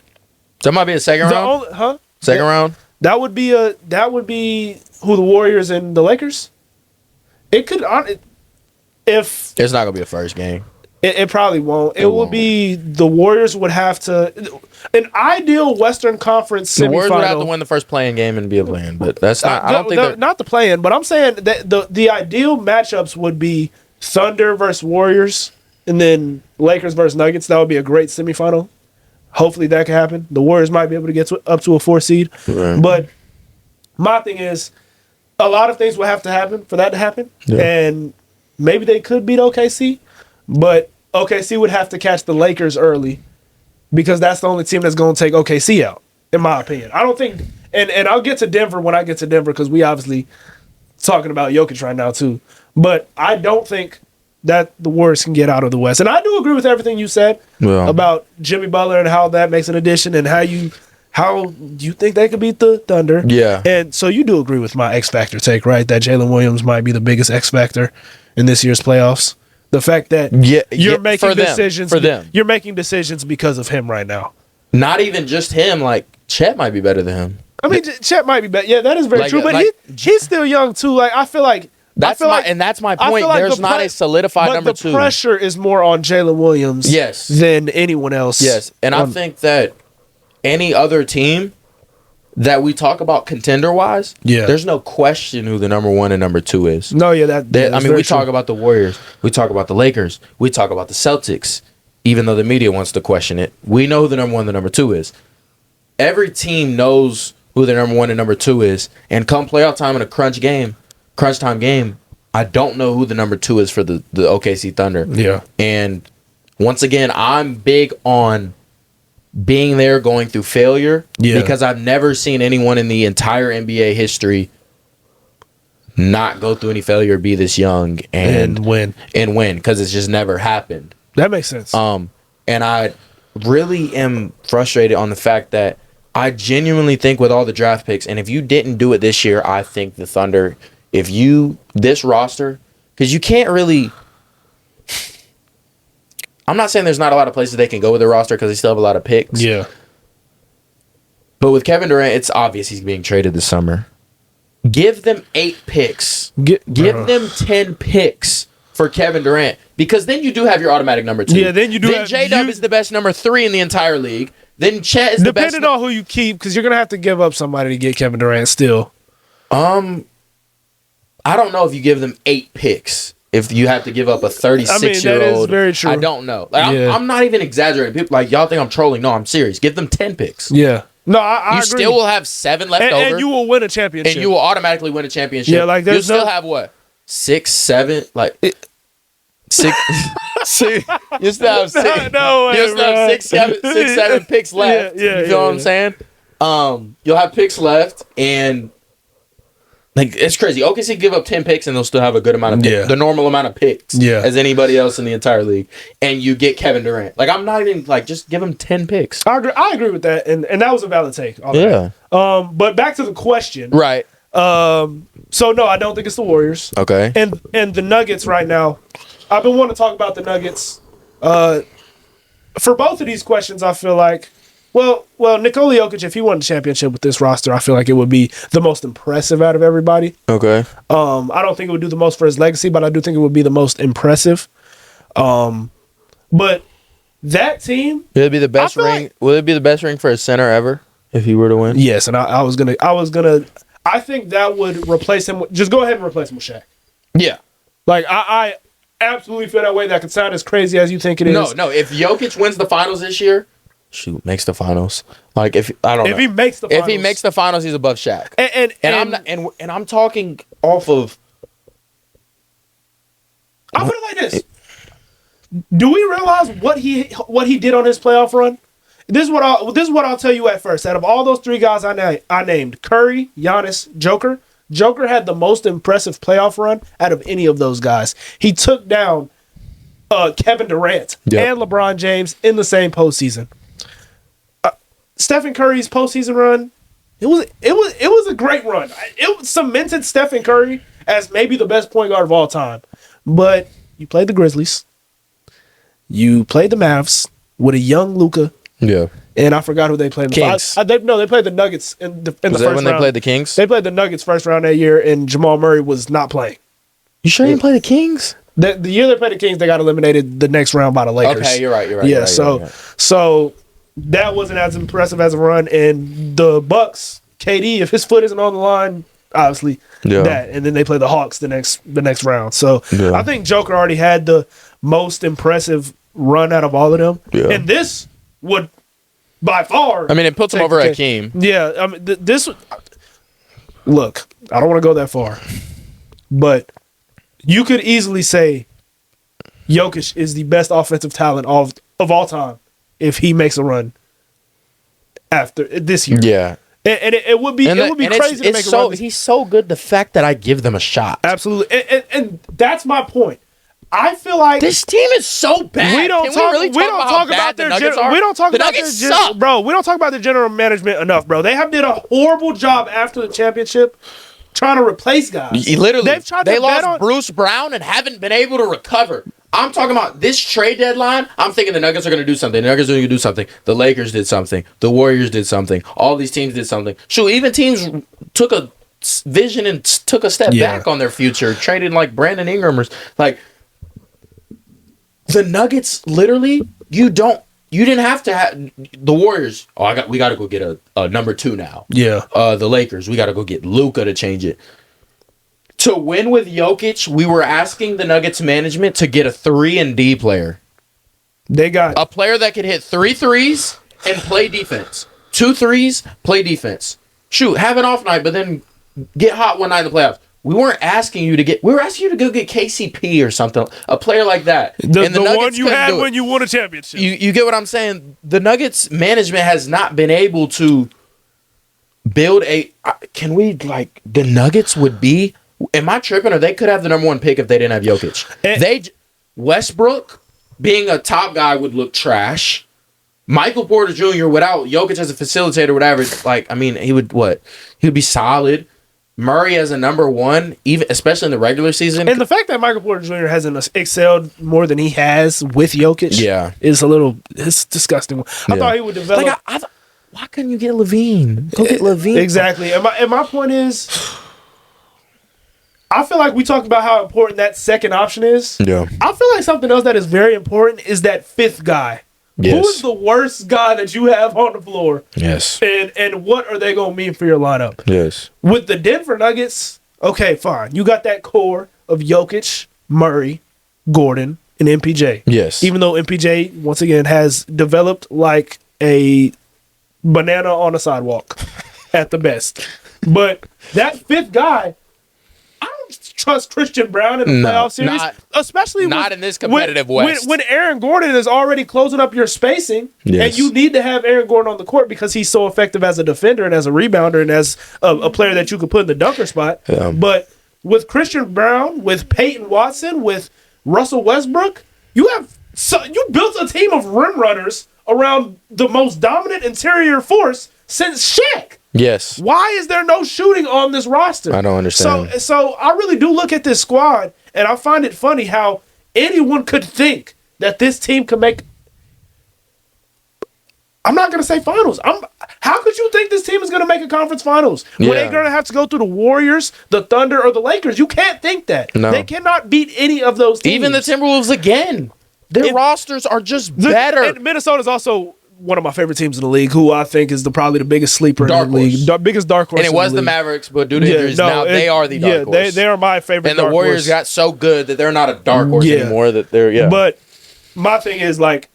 That might be a second round? Second round? That would be who, the Warriors and the Lakers. It could if It's not gonna be a first game. It probably won't. It will be the Warriors would have to an ideal Western Conference semifinal. The Warriors would have to win the first playing game and be a play-in, but that's not. I don't think they're not the play-in, but I'm saying that the ideal matchups would be Thunder versus Warriors, and then Lakers versus Nuggets. That would be a great semifinal. Hopefully that can happen. The Warriors might be able to get up to a 4 seed, right. But my thing is, a lot of things will have to happen for that to happen, and maybe they could beat OKC. But OKC would have to catch the Lakers early because that's the only team that's going to take OKC out, in my opinion. I don't think – and I'll get to Denver when I get to Denver because we obviously talking about Jokic right now too. But I don't think that the Warriors can get out of the West. And I do agree with everything you said about Jimmy Butler and how that makes an addition and how you think they could beat the Thunder. Yeah. And so you do agree with my X Factor take, right? That Jalen Williams might be the biggest X Factor in this year's playoffs. The fact that you're making decisions for them. You're making decisions because of him right now. Not even just him. Like Chet might be better than him. I mean, Chet might be better. Yeah, that is very true. But he's still young too. Like I feel like that's my point. There's not a solidified number two. The pressure is more on Jalen Williams, than anyone else. Yes, and I think that any other team that we talk about contender-wise, there's no question who the number 1 and number 2 is. No, we talk about the Warriors, we talk about the Lakers, we talk about the Celtics, even though the media wants to question it. We know who the number 1 and the number 2 is. Every team knows who the number 1 and number 2 is, and come playoff time in a crunch time game, I don't know who the number 2 is for the OKC Thunder. Yeah. And once again, I'm big on being there, going through failure, because I've never seen anyone in the entire NBA history not go through any failure, be this young and win, because it's just never happened. That makes sense. And I really am frustrated on the fact that I genuinely think with all the draft picks, and if you didn't do it this year, I think the Thunder, this roster, because you can't really. I'm not saying there's not a lot of places they can go with their roster because they still have a lot of picks. Yeah. But with Kevin Durant, it's obvious he's being traded this summer. Give them 8 picks. Give them 10 picks for Kevin Durant, because then you do have your automatic number 2. Yeah, then you do. Then J-Dub is the best number 3 in the entire league. Then Chet is the best. Depending on who you keep, because you're gonna have to give up somebody to get Kevin Durant still. I don't know if you give them 8 picks. If you have to give up a 36-year-old, that is very true. I don't know. I'm not even exaggerating. People y'all think I'm trolling. No, I'm serious. Give them 10 picks. Yeah. No, I agree. You still will have 7 left over, and you will win a championship. And you will automatically win a championship. Yeah, like you'll still have what 6, 7, 6. You still have 6. No way, you still have 6, 7 picks left. You feel what I'm saying? You'll have picks left, and it's crazy. OKC give up 10 picks and they'll still have a good amount of picks. The normal amount of picks as anybody else in the entire league. And you get Kevin Durant. I'm not even just give him 10 picks. I agree with that, and that was a valid take. Yeah. But back to the question. Right. So no, I don't think it's the Warriors. Okay. And the Nuggets right now. I've been wanting to talk about the Nuggets. For both of these questions, I feel like Well, Nikola Jokic, if he won the championship with this roster, I feel like it would be the most impressive out of everybody. Okay. I don't think it would do the most for his legacy, but I do think it would be the most impressive. But that team, will it be the best ring? Will it be the best ring for a center ever if he were to win? Yes, and I was gonna. I think that would replace him. Just go ahead and replace him with Shaq. Yeah. I absolutely feel that way. That could sound as crazy as you think it is. No. If Jokic wins the finals this year. Makes the finals. If he makes the finals, he's above Shaq. And I'm talking off of. I'll put it like this: do we realize what he did on his playoff run? This is what I'll tell you at first. Out of all those 3 guys I named, Curry, Giannis, Joker had the most impressive playoff run out of any of those guys. He took down Kevin Durant and LeBron James in the same postseason. Stephen Curry's postseason run, it was a great run. It cemented Stephen Curry as maybe the best point guard of all time. But you played the Grizzlies, you played the Mavs with a young Luka, and I forgot who they played. Kings. They played the Nuggets in the first round. Was that when they played the Kings? They played the Nuggets first round that year, and Jamal Murray was not playing. You sure you didn't play the Kings? The year they played the Kings, they got eliminated the next round by the Lakers. Okay, you're right. Yeah, so that wasn't as impressive as a run, and the Bucks, KD, if his foot isn't on the line, obviously that, and then they play the Hawks the next round. So I think Joker already had the most impressive run out of all of them, and this would by far. I mean, it puts him over Hakeem. Yeah, I mean this. Look, I don't want to go that far, but you could easily say Jokic is the best offensive talent of all time if he makes a run after this year. Yeah. And it would be crazy to make a run. He's so good. The fact that I give them a shot. Absolutely. And that's my point. I feel like this team is so bad. We don't talk about their general management enough, bro. They have did a horrible job after the championship trying to replace guys. Literally, they lost Bruce Brown and haven't been able to recover. I'm talking about this trade deadline. I'm thinking the Nuggets are going to do something. The Nuggets are going to do something. The Lakers did something. The Warriors did something. All these teams did something. Shoot, even teams took a vision and took a step back on their future, traded like Brandon Ingram or like the Nuggets. Literally, you didn't have to have the Warriors. We got to go get a number 2 now. Yeah. The Lakers, we got to go get Luka to change it. To win with Jokic, we were asking the Nuggets management to get a 3-and-D player. They got a player that could hit 3 threes and play defense. 2 threes, play defense. Shoot, have an off night, but then get hot one night in the playoffs. We were asking you to go get KCP or something, a player like that. The one you had when you won a championship. You get what I'm saying? The Nuggets management has not been able to build the Nuggets would be. Am I tripping? Or they could have the number 1 pick if they didn't have Jokic. Westbrook being a top guy would look trash. Michael Porter Jr. without Jokic as a facilitator, whatever. Like, I mean, he would be solid. Murray as a number 1, even especially in the regular season. And the fact that Michael Porter Jr. hasn't excelled more than he has with Jokic, it's disgusting. I thought he would develop. Why couldn't you get Levine? Go get Levine. Exactly. And my point is, I feel like we talked about how important that second option is. Yeah. I feel like something else that is very important is that 5th guy. Yes. Who's the worst guy that you have on the floor? Yes. And what are they going to mean for your lineup? Yes. With the Denver Nuggets, okay, fine. You got that core of Jokic, Murray, Gordon, and MPJ. Yes. Even though MPJ, once again, has developed like a banana on a sidewalk at the best. But that 5th guy, I don't trust Christian Brown in the playoff series, especially not in this competitive West. When Aaron Gordon is already closing up your spacing, and you need to have Aaron Gordon on the court because he's so effective as a defender and as a rebounder and as a player that you could put in the dunker spot. Yeah. But with Christian Brown, with Peyton Watson, with Russell Westbrook, you built a team of rim runners around the most dominant interior force since Shaq. Yes. Why is there no shooting on this roster? I don't understand. So I really do look at this squad, and I find it funny how anyone could think that this team could make. I'm not going to say finals. How could you think this team is going to make a conference finals when they're going to have to go through the Warriors, the Thunder, or the Lakers? You can't think that. No. They cannot beat any of those teams. Even the Timberwolves again. Their rosters are just better. And Minnesota's also one of my favorite teams in the league, who I think is probably the biggest sleeper in the league. Biggest dark horse. And it was the Mavericks, but due to injuries, now they are the dark horse. They are my favorite. And the Warriors got so good that they're not a dark horse anymore. But my thing is, like,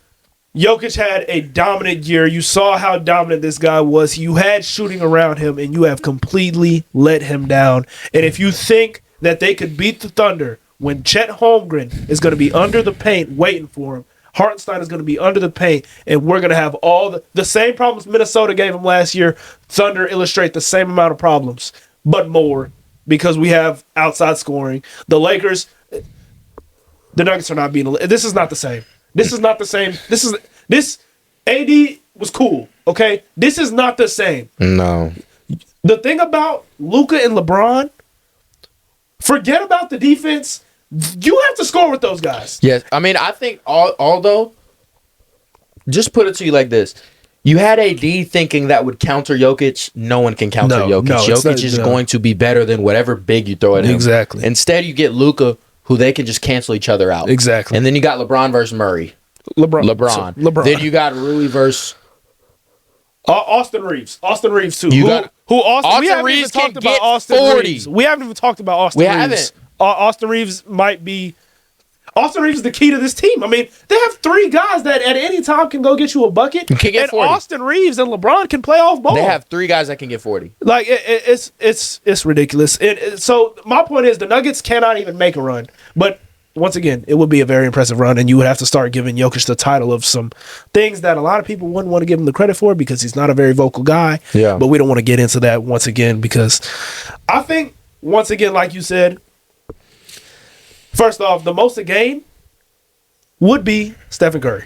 Jokic had a dominant year. You saw how dominant this guy was. You had shooting around him, and you have completely let him down. And if you think that they could beat the Thunder when Chet Holmgren is going to be under the paint waiting for him, Hartenstein is going to be under the paint, and we're going to have all the same problems Minnesota gave him last year. Thunder illustrate the same amount of problems, but more, because we have outside scoring. The Lakers, the Nuggets are not being. This is not the same. This is not the same. This AD was cool, okay? This is not the same. No. The thing about Luka and LeBron, forget about the defense. You have to score with those guys. Yes. I mean, I think, although, just put it to you like this. You had AD thinking that would counter Jokic. No one can counter Jokic. Jokic is going to be better than whatever big you throw at him. Exactly. Instead, you get Luka, who they can just cancel each other out. Exactly. And then you got LeBron versus Murray. LeBron. Then you got Rui versus Austin Reeves. Austin Reeves too. Austin Reeves can get 40. We haven't even talked about Austin Reeves. We haven't. Austin Reeves might be. Austin Reeves is the key to this team. I mean, they have 3 guys that at any time can go get you a bucket. Can get 40. Austin Reeves and LeBron can play off ball. They have 3 guys that can get 40. Like it's ridiculous. So my point is the Nuggets cannot even make a run. But once again, it would be a very impressive run, and you would have to start giving Jokic the title of some things that a lot of people wouldn't want to give him the credit for because he's not a very vocal guy. Yeah. But we don't want to get into that once again because I think, once again, like you said, first off, the most a game would be Stephen Curry.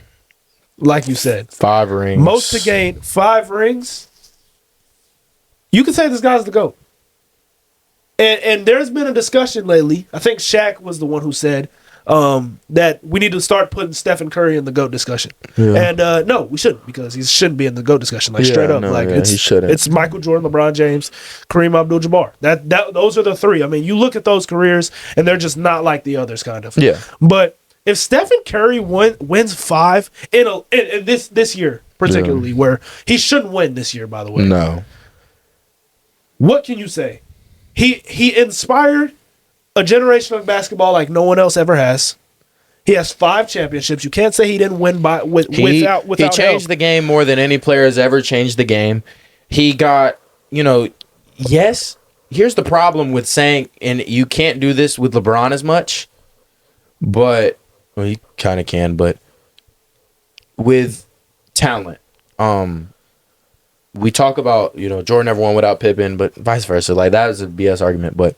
Like you said. 5 rings. Most to gain, 5 rings. You can say this guy's the GOAT. And there's been a discussion lately. I think Shaq was the one who said that we need to start putting Stephen Curry in the GOAT discussion. Yeah. And no, we shouldn't because he shouldn't be in the GOAT discussion. Like straight up, he shouldn't. It's Michael Jordan, LeBron James, Kareem Abdul-Jabbar. Those are the 3. I mean, you look at those careers and they're just not like the others, kind of. Yeah. But if Stephen Curry wins 5 in this year, particularly, where he shouldn't win this year, by the way. No. What can you say? He inspired a generation of basketball like no one else ever has. He has 5 championships. You can't say he didn't win without He changed help. the game more than any player has ever changed the game. He got, yes, here's the problem with saying, and you can't do this with LeBron as much, but, well, you kind of can, but with talent, we talk about, Jordan never won without Pippen, but vice versa. Like, that is a BS argument. But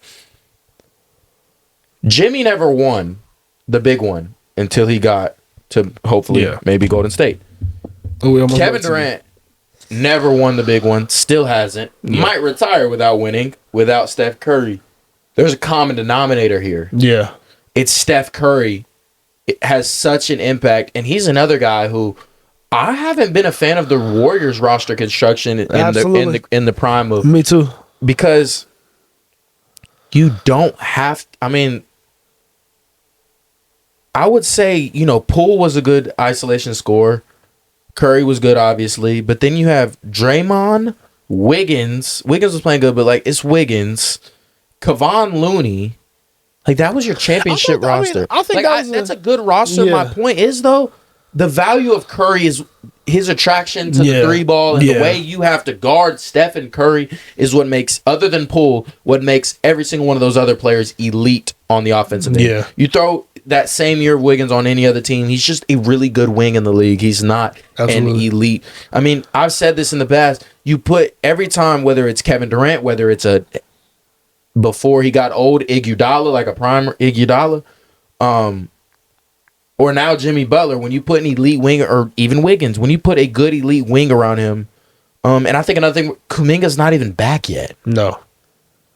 Jimmy never won the big one until he got to, hopefully, maybe Golden State. Kevin Durant never won the big one, still hasn't. Might retire without winning, without Steph Curry. There's a common denominator here. Yeah. It's Steph Curry. It has such an impact, and he's another guy who I haven't been a fan of the Warriors roster construction in the prime of. Me too. Because you don't have. I mean, I would say Poole was a good isolation scorer. Curry was good, obviously, but then you have Draymond, Wiggins. Wiggins was playing good, but it's Wiggins, Kevon Looney. That was your championship roster. I think that's a good roster. Yeah. My point is though, the value of Curry is his attraction to the 3 ball and the way you have to guard Stephen Curry is what makes, other than Poole, what makes every single one of those other players elite on the offensive end. Yeah. You throw that same year of Wiggins on any other team, he's just a really good wing in the league. He's not an elite. I mean, I've said this in the past. You put every time, whether it's Kevin Durant, whether it's before he got old, Iguodala, like a prime Iguodala, or now Jimmy Butler, when you put an elite winger, or even Wiggins, when you put a good elite wing around him, and I think another thing, Kuminga's not even back yet. No.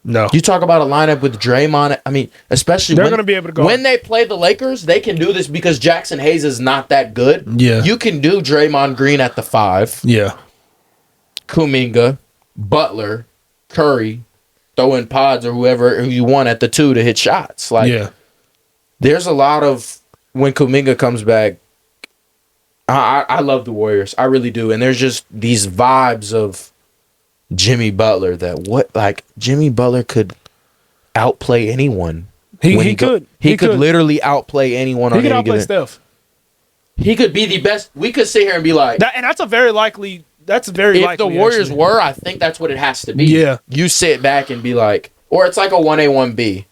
You talk about a lineup with Draymond. I mean, especially they're going to be able to go. When they play the Lakers, they can do this because Jackson Hayes is not that good. Yeah. You can do Draymond Green at the 5. Yeah. Kuminga, Butler, Curry, throw in Pods or who you want at the 2 to hit shots. There's a lot of, when Kuminga comes back, I love the Warriors. I really do. And there's just these vibes of Jimmy Butler Jimmy Butler could outplay anyone. He could literally outplay anyone. He could outplay Steph. He could be the best. We could sit here and be like, and that's a very likely. That's very if likely. If the Warriors were, I think that's what it has to be. Yeah. You sit back and be like, or it's like a 1A 1B.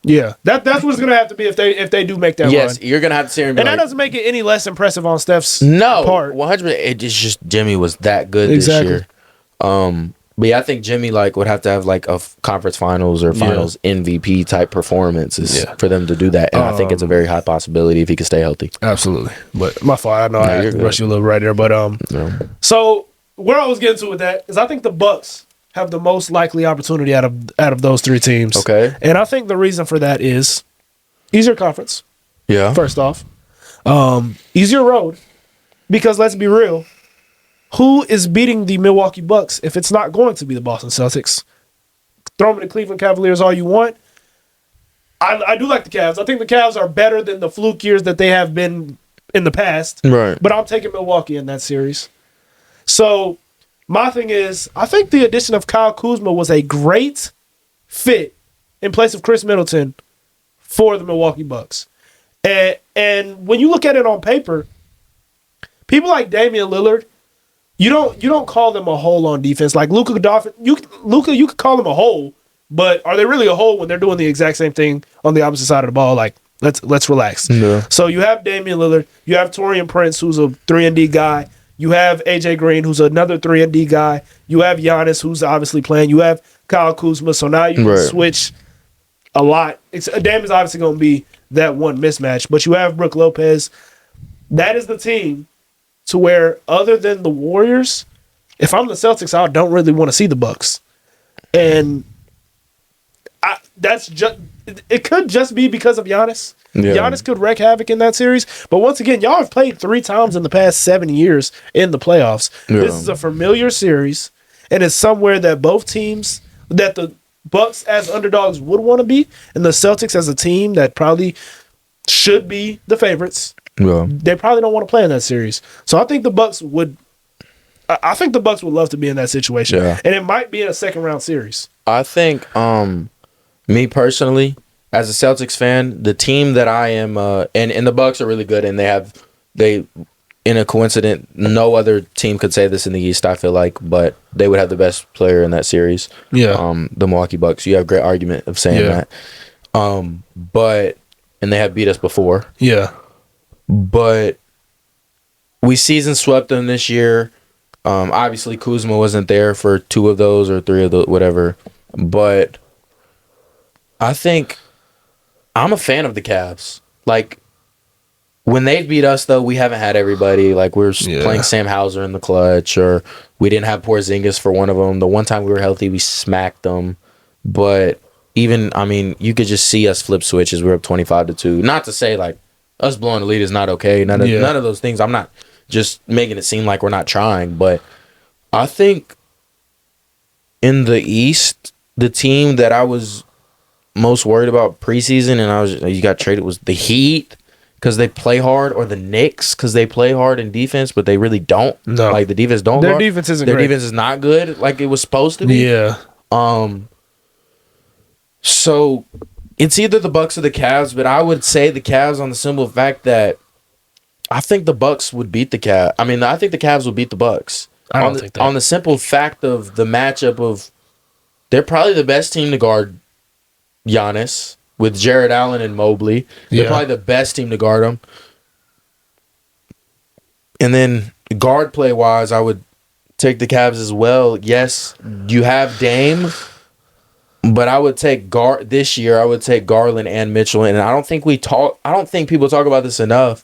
Yeah, that's what it's gonna have to be if they do make that run. Yes, you're gonna have to sit here and be that doesn't make it any less impressive on Steph's part. 100%. It's just Jimmy was that good this year. But yeah, I think Jimmy would have to have a conference finals or finals MVP type performances for them to do that, and I think it's a very high possibility if he can stay healthy. Absolutely, but my fault. I know I rushed you a little right there, but So where I was getting to with that is I think the Bucks have the most likely opportunity out of those 3 teams. Okay. And I think the reason for that is easier conference. Yeah. First off. Easier road. Because let's be real, who is beating the Milwaukee Bucks if it's not going to be the Boston Celtics? Throw me the Cleveland Cavaliers all you want. I do like the Cavs. I think the Cavs are better than the fluke years that they have been in the past. Right. But I'm taking Milwaukee in that series. So my thing is, I think the addition of Kyle Kuzma was a great fit in place of Chris Middleton for the Milwaukee Bucks. And when you look at it on paper, people like Damian Lillard, you don't call them a hole on defense. Like Luka, you could call them a hole, but are they really a hole when they're doing the exact same thing on the opposite side of the ball? Like, let's relax. Yeah. So you have Damian Lillard, you have Taurean Prince, who's a 3-and-D guy. You have AJ Green, who's another 3-and-D guy. You have Giannis, who's obviously playing. You have Kyle Kuzma. So now you can switch a lot. Dame is obviously going to be that one mismatch, but you have Brook Lopez. That is the team to where, other than the Warriors, if I'm the Celtics, I don't really want to see the Bucks. And it could just be because of Giannis. Yeah. Giannis could wreak havoc in that series. But once again, y'all have played 3 times in the past 7 years in the playoffs. Yeah. This is a familiar series, and it's somewhere that both teams, that the Bucks as underdogs would want to be, and the Celtics as a team that probably should be the favorites. Yeah. They probably don't want to play in that series. So I think the Bucks would love to be in that situation. Yeah. And it might be in a second round series. I think me personally, as a Celtics fan, the team that I am, and the Bucks are really good, and they in a coincidence, no other team could say this in the East, I feel like, but they would have the best player in that series. Yeah. The Milwaukee Bucks. You have a great argument of saying that. And they have beat us before. Yeah. But we season swept them this year. Obviously, Kuzma wasn't there for 2 of those or 3 of those, whatever. But I think I'm a fan of the Cavs. Like, when they beat us, though, we haven't had everybody. Like, we're playing Sam Hauser in the clutch, or we didn't have Porzingis for one of them. The one time we were healthy, we smacked them. But even, I mean, you could just see us flip switches. We're up 25-2. Not to say, like, us blowing the lead is not okay. None of those things. I'm not just making it seem like we're not trying. But I think in the East, the team that I was most worried about preseason, and you got traded, was the Heat, because they play hard, or the Knicks, because they play hard in defense, but they really don't. No. Like, the defense don't. Their defense isn't great. Their defense is not good like it was supposed to be. Yeah. So it's either the Bucks or the Cavs, but I would say the Cavs on the simple fact that I think the Bucks would beat the Cavs. I mean, I think the Cavs would beat the Bucks. I don't think that. On the simple fact of the matchup of, they're probably the best team to guard Giannis with Jared Allen and Mobley. They're probably the best team to guard him. And then guard play wise, I would take the Cavs as well. Yes, you have Dame, but I would take this year. I would take Garland and Mitchell, and I don't think people talk about this enough.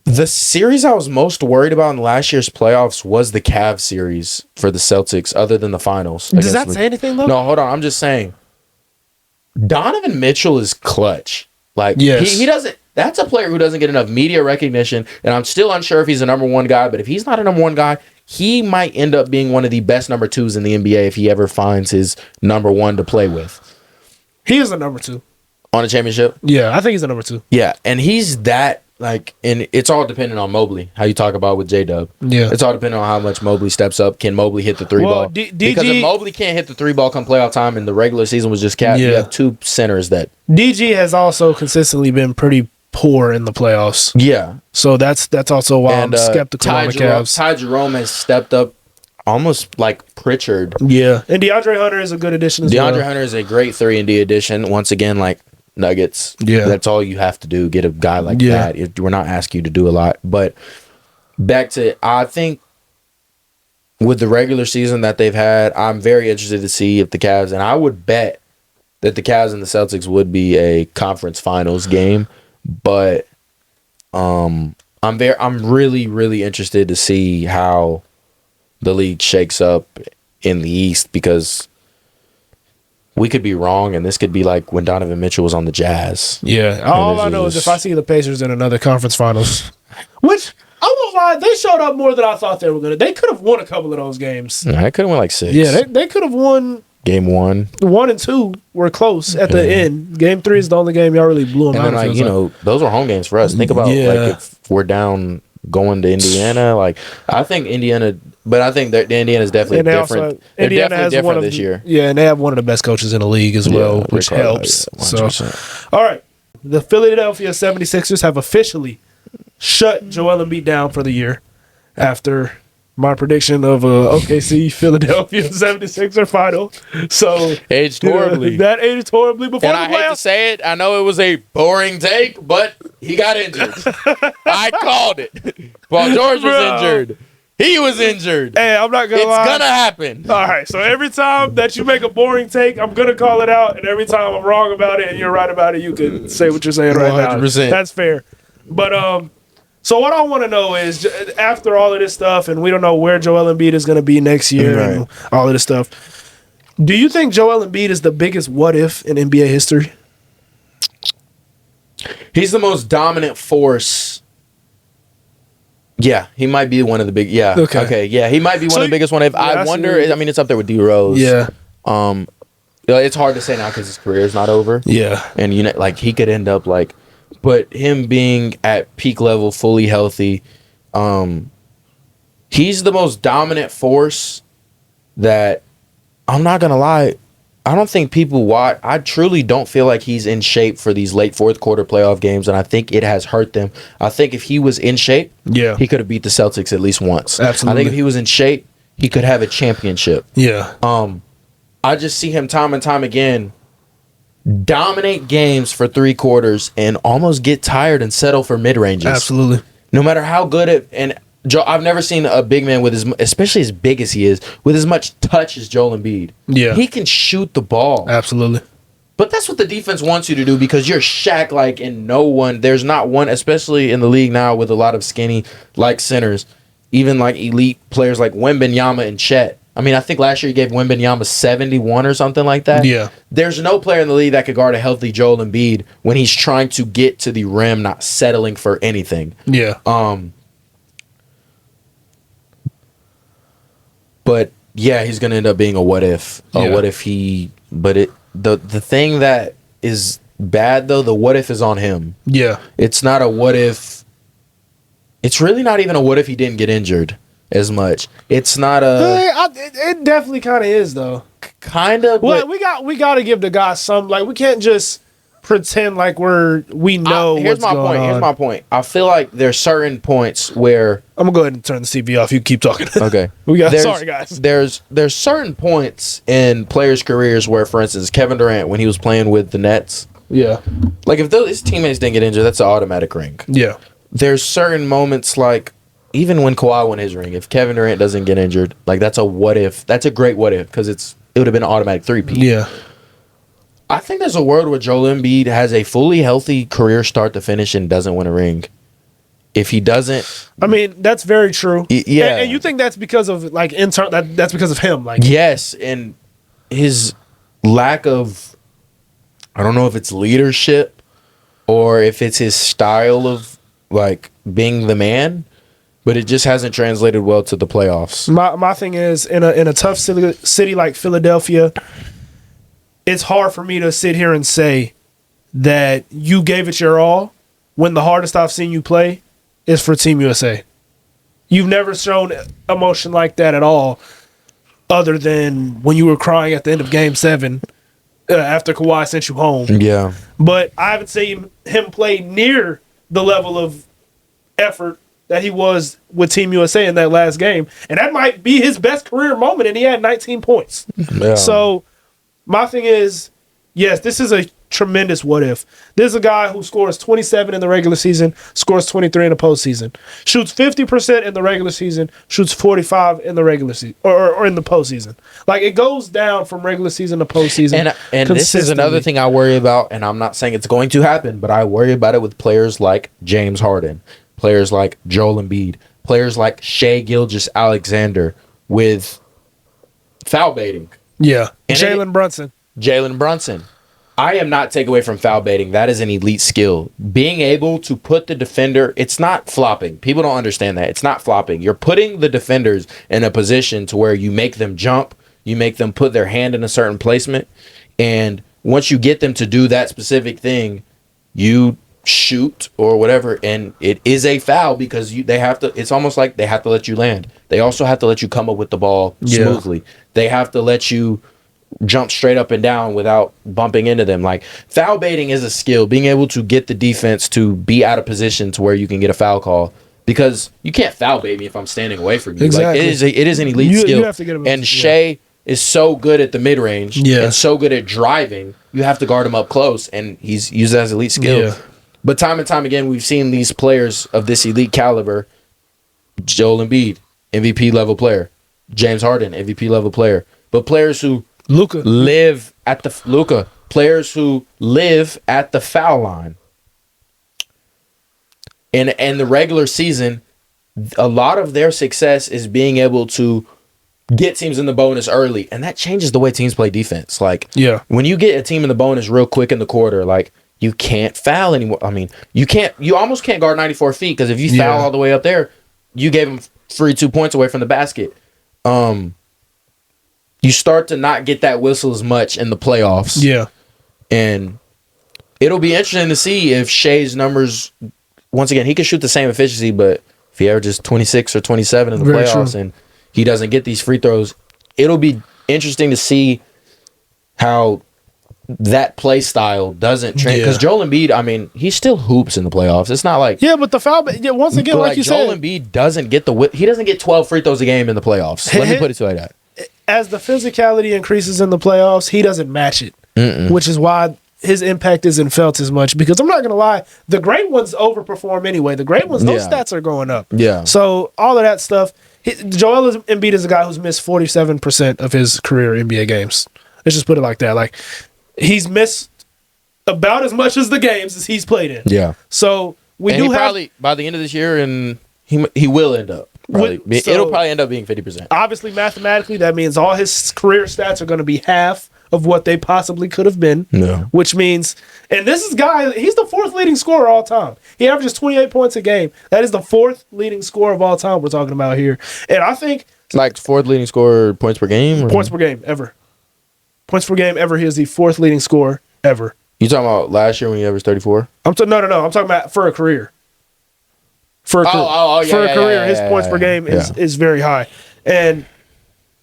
The series I was most worried about in last year's playoffs was the Cavs series for the Celtics, other than the finals. Does that say anything, though? No, hold on. I'm just saying. Donovan Mitchell is clutch. Like, he doesn't. That's a player who doesn't get enough media recognition, and I'm still unsure if he's a number 1 guy. But if he's not a number 1 guy, he might end up being one of the best number 2s in the NBA if he ever finds his number 1 to play with. He is a number 2 on a championship. Yeah, I think he's a number 2. Yeah, and he's that. Like, and it's all dependent on Mobley, how you talk about with J-Dub. Yeah. It's all dependent on how much Mobley steps up. Can Mobley hit the 3 ball? Because if Mobley can't hit the 3 ball come playoff time, and the regular season was just capped, you have 2 centers that... DG has also consistently been pretty poor in the playoffs. Yeah. So that's also why I'm skeptical on the Cavs. Ty Jerome has stepped up almost like Pritchard. Yeah. And DeAndre Hunter is a good addition as well. DeAndre Hunter is a great 3-and-D addition. Once again, like, Nuggets. Yeah. That's all you have to do. Get a guy like that. We're not asking you to do a lot. But back to, I think with the regular season that they've had, I'm very interested to see if the Cavs, and I would bet that the Cavs and the Celtics would be a conference finals game. But I'm really, really interested to see how the league shakes up in the East, because we could be wrong, and this could be like when Donovan Mitchell was on the Jazz. Yeah. All I know is if I see the Pacers in another conference finals, which I gonna lie, they showed up more than I thought they were gonna. They could have won a couple of those games. I could have won like 6. Yeah, they could have won. Game 1. 1 and 2 were close at the end. Game 3 is the only game y'all really blew them out. And then, those were home games for us. Think about if we're down going to Indiana. Like, I think Indiana, but I think that Indiana is definitely different. They're definitely different this year. Yeah, and they have one of the best coaches in the league as well, which helps. So, all right, the Philadelphia 76ers have officially shut Joel Embiid down for the year after my prediction of OKC Philadelphia 76er final. So aged horribly. That aged horribly before and I hate to say it. I know it was a boring take, but he got injured. I called it. Paul George was injured. He was injured. Hey, I'm not gonna lie. It's gonna happen. All right. So every time that you make a boring take, I'm gonna call it out, and every time I'm wrong about it and you're right about it, you can say what you're saying right 100%. Now. That's fair. But so what I want to know is, after all of this stuff, and we don't know where Joel Embiid is going to be next year and all of this stuff, do you think Joel Embiid is the biggest what if in NBA history? He's the most dominant force. Yeah, he might be one of the big. Yeah. Okay. Yeah, he might be one of the biggest one. If I wonder, I mean, it's up there with D Rose. Yeah. It's hard to say now because his career is not over. Yeah. And he could end up like. But him being at peak level, fully healthy, he's the most dominant force that, I'm not going to lie, I don't think people watch. I truly don't feel like he's in shape for these late fourth quarter playoff games, and I think it has hurt them. I think if he was in shape, he could have beat the Celtics at least once. Absolutely. I think if he was in shape, he could have a championship. Yeah. I just see him time and time again dominate games for 3 quarters and almost get tired and settle for mid-ranges. Absolutely. No matter how good it, and I've never seen a big man with especially as big as he is, with as much touch as Joel Embiid. Yeah. He can shoot the ball. Absolutely. But that's what the defense wants you to do because you're Shaq-like and there's not one, especially in the league now with a lot of skinny like centers, even like elite players like Wembanyama and Chet. I mean, I think last year he gave Wembanyama 71 or something like that. Yeah. There's no player in the league that could guard a healthy Joel Embiid when he's trying to get to the rim, not settling for anything. Yeah. But yeah, he's gonna end up being a what if. What if he? But the thing that is bad though, the what if is on him. Yeah. It's not a what if. It's really not even a what if he didn't get injured as much. It's not a. It definitely kind of is though. Kind of. Well, we got to give the guy some, like, we can't just pretend like we know what's going on. Here's my point. I feel like there's certain points where I'm gonna go ahead and turn the CV off. You keep talking. Okay. Sorry guys. There's certain points in players' careers where, for instance, Kevin Durant, when he was playing with the Nets, like if his teammates didn't get injured, that's an automatic ring. Yeah. There's certain moments like even when Kawhi won his ring, if Kevin Durant doesn't get injured, like that's a what if. That's a great what if because it would have been an automatic three-peat. Yeah. I think there's a world where Joel Embiid has a fully healthy career start to finish and doesn't win a ring. If he doesn't, I mean, that's very true. Yeah, and you think that's because of like that's because of him, like yes, and his lack of, I don't know if it's leadership or if it's his style of like being the man, but it just hasn't translated well to the playoffs. My thing is in a tough city like Philadelphia, it's hard for me to sit here and say that you gave it your all when the hardest I've seen you play is for Team USA. You've never shown emotion like that at all, other than when you were crying at the end of Game 7 after Kawhi sent you home. Yeah. But I haven't seen him play near the level of effort that he was with Team USA in that last game. And that might be his best career moment, and he had 19 points. Yeah. So my thing is, yes, this is a tremendous what if. This is a guy who scores 27 in the regular season, scores 23 in the postseason, shoots 50% in the regular season, shoots 45 in the regular season or in the postseason. Like it goes down from regular season to postseason. And this is another thing I worry about, and I'm not saying it's going to happen, but I worry about it with players like James Harden, players like Joel Embiid, players like Shai Gilgeous-Alexander with foul baiting. Yeah. Jalen Brunson. I am not taking away from foul baiting. That is an elite skill. Being able to put the defender, it's not flopping. People don't understand that. It's not flopping. You're putting the defenders in a position to where you make them jump, you make them put their hand in a certain placement, and once you get them to do that specific thing, you shoot or whatever, and it is a foul because they have to. It's almost like they have to let you land. They also have to let you come up with the ball smoothly. They have to let you jump straight up and down without bumping into them. Like, foul baiting is a skill, being able to get the defense to be out of position to where you can get a foul call, because you can't foul bait me if I'm standing away from you. Exactly. Like, it is an elite skill. You have to get him, and Shea is so good at the mid range and so good at driving. You have to guard him up close, and he's used as elite skill. But time and time again, we've seen these players of this elite caliber. Joel Embiid, MVP level player. James Harden, MVP level player. But players who live at the foul line. In the regular season, a lot of their success is being able to get teams in the bonus early, and that changes the way teams play defense. Like, when you get a team in the bonus real quick in the quarter, like, you can't foul anymore. I mean, you almost can't guard 94 feet, because if you foul all the way up there, you gave them free 2 points away from the basket. You start to not get that whistle as much in the playoffs. Yeah. And it'll be interesting to see if Shea's numbers, once again, he can shoot the same efficiency, but if he averages 26 or 27 in the playoffs and he doesn't get these free throws, it'll be interesting to see how that play style doesn't change. Because Joel Embiid, I mean, he still hoops in the playoffs. It's not like... Yeah, but the foul... once again, like you Joel said... Embiid doesn't get he doesn't get 12 free throws a game in the playoffs. Let me put it to you like that. As the physicality increases in the playoffs, he doesn't match it, which is why his impact isn't felt as much. Because I'm not going to lie, the great ones overperform anyway. The great ones, those stats are going up. Yeah. So all of that stuff, Joel Embiid is a guy who's missed 47% of his career NBA games. Let's just put it like that. Like, he's missed about as much as the games as he's played in. Yeah. So probably by the end of this year, and he will end up. It'll probably end up being 50%. Obviously, mathematically, that means all his career stats are going to be half of what they possibly could have been. Yeah. Which means, and this is he's the fourth leading scorer all time. He averages 28 points a game. That is the fourth leading scorer of all time we're talking about here. And I think... Like, fourth leading scorer points per game? Points per game, ever. Points per game ever. He is the fourth leading scorer ever. You talking about last year when he averaged 34? No. I'm talking about for a career. For a career, his points per game is very high. And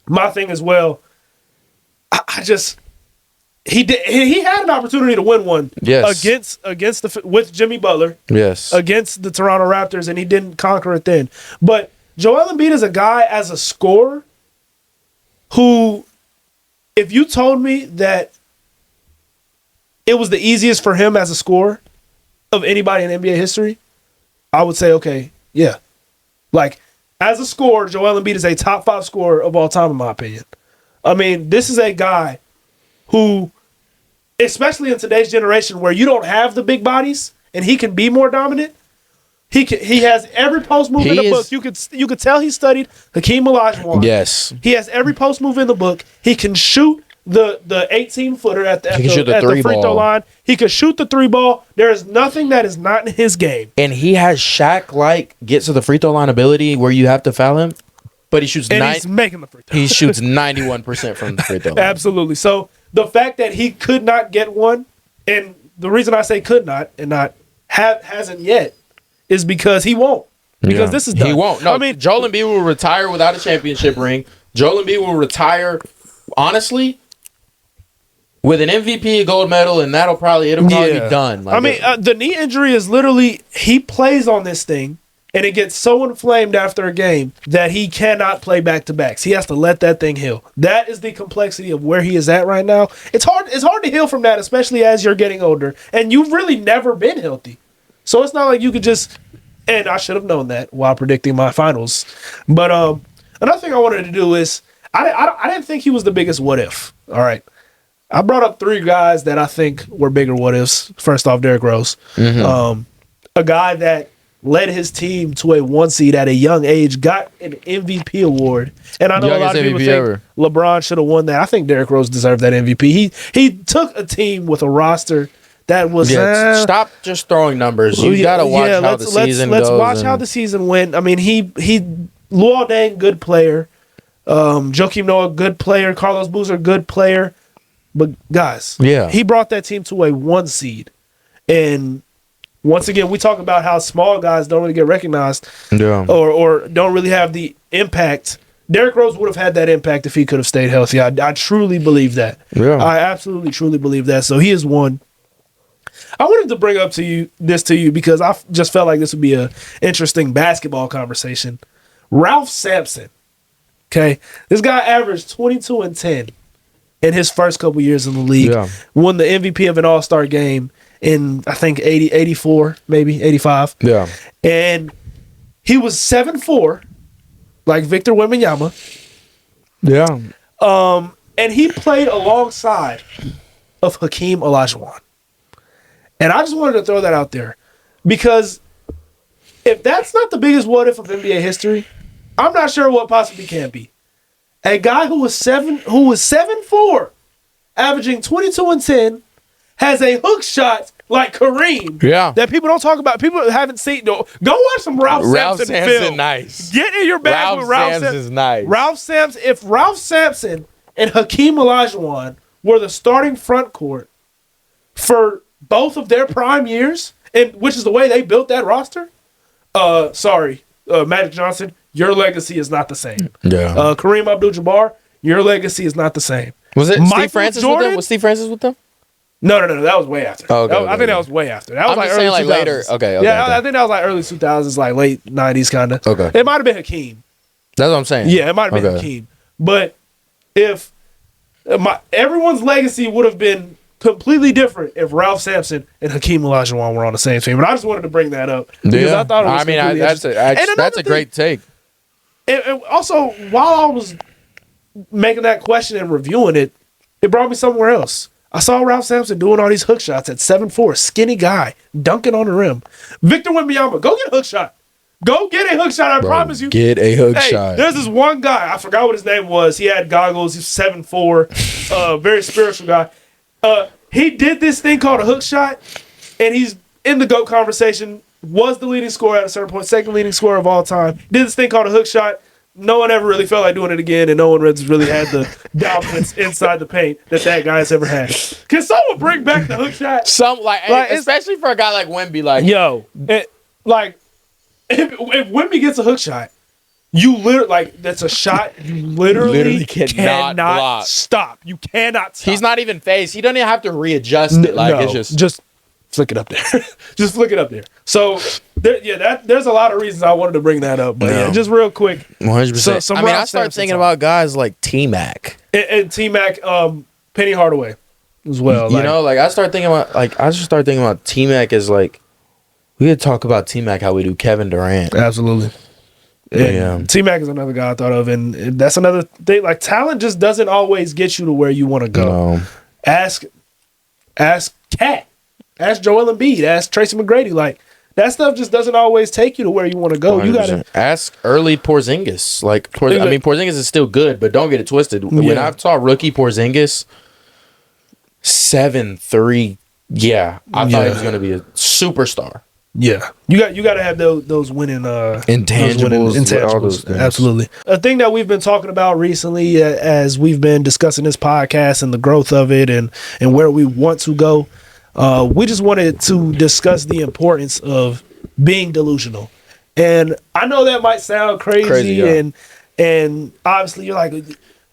my thing as well, he had an opportunity to win one with Jimmy Butler. Yes. Against the Toronto Raptors, and he didn't conquer it then. But Joel Embiid is a guy as a scorer who, if you told me that it was the easiest for him as a scorer of anybody in NBA history, I would say, okay, yeah. Like, as a scorer, Joel Embiid is a top 5 scorer of all time, in my opinion. I mean, this is a guy who, especially in today's generation where you don't have the big bodies and he can be more dominant, he has every post move in the book. You could tell he studied Hakeem Olajuwon. Yes. He has every post move in the book. He can shoot the 18-footer at the free throw line. He could shoot the 3-ball. There is nothing that is not in his game. And he has Shaq-like gets to the free throw line ability where you have to foul him, but he shoots he's making the free throw. He shoots 91% from the free throw line. Absolutely. So the fact that he could not get one, and the reason I say could not and not hasn't yet, is because he won't. Because this is done. He won't. No, I mean, Joel Embiid will retire without a championship ring. Joel Embiid will retire, honestly, with an MVP, a gold medal, and it'll probably be done. Like, I mean, the knee injury is literally, he plays on this thing, and it gets so inflamed after a game that he cannot play back-to-backs. He has to let that thing heal. That is the complexity of where he is at right now. It's hard to heal from that, especially as you're getting older, and you've really never been healthy. So it's not like you could just, and I should have known that while predicting my finals. But another thing I wanted to do is, I didn't think he was the biggest what if. All right. I brought up 3 guys that I think were bigger what ifs. First off, Derrick Rose. Mm-hmm. A guy that led his team to a 1 seed at a young age, got an MVP award. And I know Youngest a lot of people MVP think ever. LeBron should have won that. I think Derrick Rose deserved that MVP. He took a team with a roster that was Stop just throwing numbers. You gotta watch how the season goes. Let's watch how the season went. I mean, he Luol Deng, good player. Joakim Noah, good player. Carlos Boozer, good player. But guys, he brought that team to a 1 seed. And once again, we talk about how small guys don't really get recognized, or don't really have the impact. Derrick Rose would have had that impact if he could have stayed healthy. I truly believe that. Yeah. I absolutely, truly believe that. So he is one. I wanted to bring up this to you because I just felt like this would be an interesting basketball conversation. Ralph Sampson. Okay. This guy averaged 22 and 10 in his first couple years in the league. Yeah. Won the MVP of an All-Star game in, I think, 84, maybe 85. Yeah. And he was 7'4", like Victor Wembanyama. Yeah. And he played alongside of Hakeem Olajuwon. And I just wanted to throw that out there because if that's not the biggest what if of NBA history, I'm not sure what possibly can be. A guy who was 7'4", averaging 22 and 10, has a hook shot like Kareem. Yeah. That people don't talk about. People haven't seen. Go watch some Ralph Sampson film. Nice. Get in your bag with Ralph Sampson. Is nice. Ralph Sampson. If Ralph Sampson and Hakeem Olajuwon were the starting front court for both of their prime years, and which is the way they built that roster. Magic Johnson, your legacy is not the same. Yeah. Kareem Abdul-Jabbar, your legacy is not the same. Was it Steve Francis with them? Was Steve Francis with them? No. That was way after. Oh, okay, I think that was way after. That was I'm like early 2000s. Later. Okay. I think that was like early 2000s, like late 90s kind of. Okay. It might have been Hakeem. That's what I'm saying. Yeah, it might have been Hakeem. But if everyone's legacy would have been completely different if Ralph Sampson and Hakeem Olajuwon were on the same team. But I just wanted to bring that up because I thought it was that's a great take. And also, while I was making that question and reviewing it, it brought me somewhere else. I saw Ralph Sampson doing all these hook shots at 7'4", skinny guy, dunking on the rim. Victor Wembanyama, go get a hook shot. Go get a hook shot, I promise you. Get a hook shot. There's this one guy, I forgot what his name was. He had goggles, he's 7'4", very spiritual guy. He did this thing called a hook shot, and he's in the GOAT conversation, was the leading scorer at a certain point, second leading scorer of all time. Did this thing called a hook shot. No one ever really felt like doing it again, and no one really had the dominance inside the paint that guy has ever had. Can someone bring back the hook shot? Especially for a guy like Wemby, if Wemby gets a hook shot, you literally that's a shot you literally cannot stop. You cannot stop. He's not even phased. He doesn't even have to readjust it. It's just flick it up there. Just flick it up there. So there's a lot of reasons I wanted to bring that up. But just real quick. 100%. I started thinking about guys like T-Mac. And T-Mac, Penny Hardaway as well. I started thinking about T-Mac as we could talk about T-Mac how we do Kevin Durant. Absolutely. T-Mac is another guy I thought of, and that's another thing. Like, talent just doesn't always get you to where you want to go. No. Ask Cat. Ask Joel Embiid. Ask Tracy McGrady. Like, that stuff just doesn't always take you to where you want to go. 100%. You gotta ask early Porzingis. Porzingis is still good, but don't get it twisted. When I saw rookie Porzingis 7'3", I thought he was going to be a superstar. Yeah, you got to have those winning intangibles, all those things. Absolutely. A thing that we've been talking about recently, as we've been discussing this podcast and the growth of it, and where we want to go, we just wanted to discuss the importance of being delusional. And I know that might sound crazy and obviously you're like,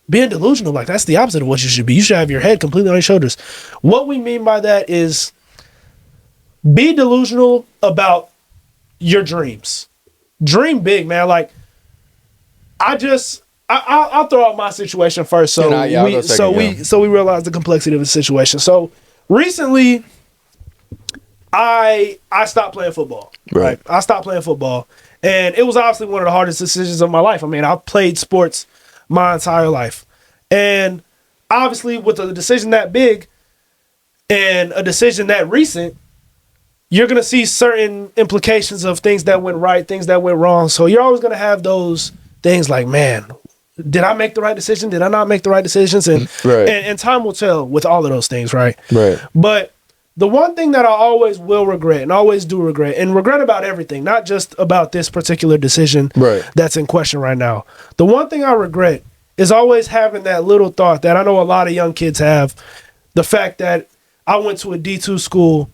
being delusional, like that's the opposite of what you should be. You should have your head completely on your shoulders. What we mean by that is, be delusional about your dreams. Dream big, man. Like, I'll throw out my situation first, so we realize the complexity of the situation. So recently, I stopped playing football. Right. I stopped playing football, and it was obviously one of the hardest decisions of my life. I mean, I've played sports my entire life, and obviously with a decision that big and a decision that recent, you're going to see certain implications of things that went right, things that went wrong. So you're always going to have those things like, man, did I make the right decision? Did I not make the right decisions? And, and time will tell with all of those things, right? Right. But the one thing that I always will regret and always do regret, and regret about everything, not just about this particular decision that's in question right now. The one thing I regret is always having that little thought that I know a lot of young kids have, the fact that I went to a D2 school.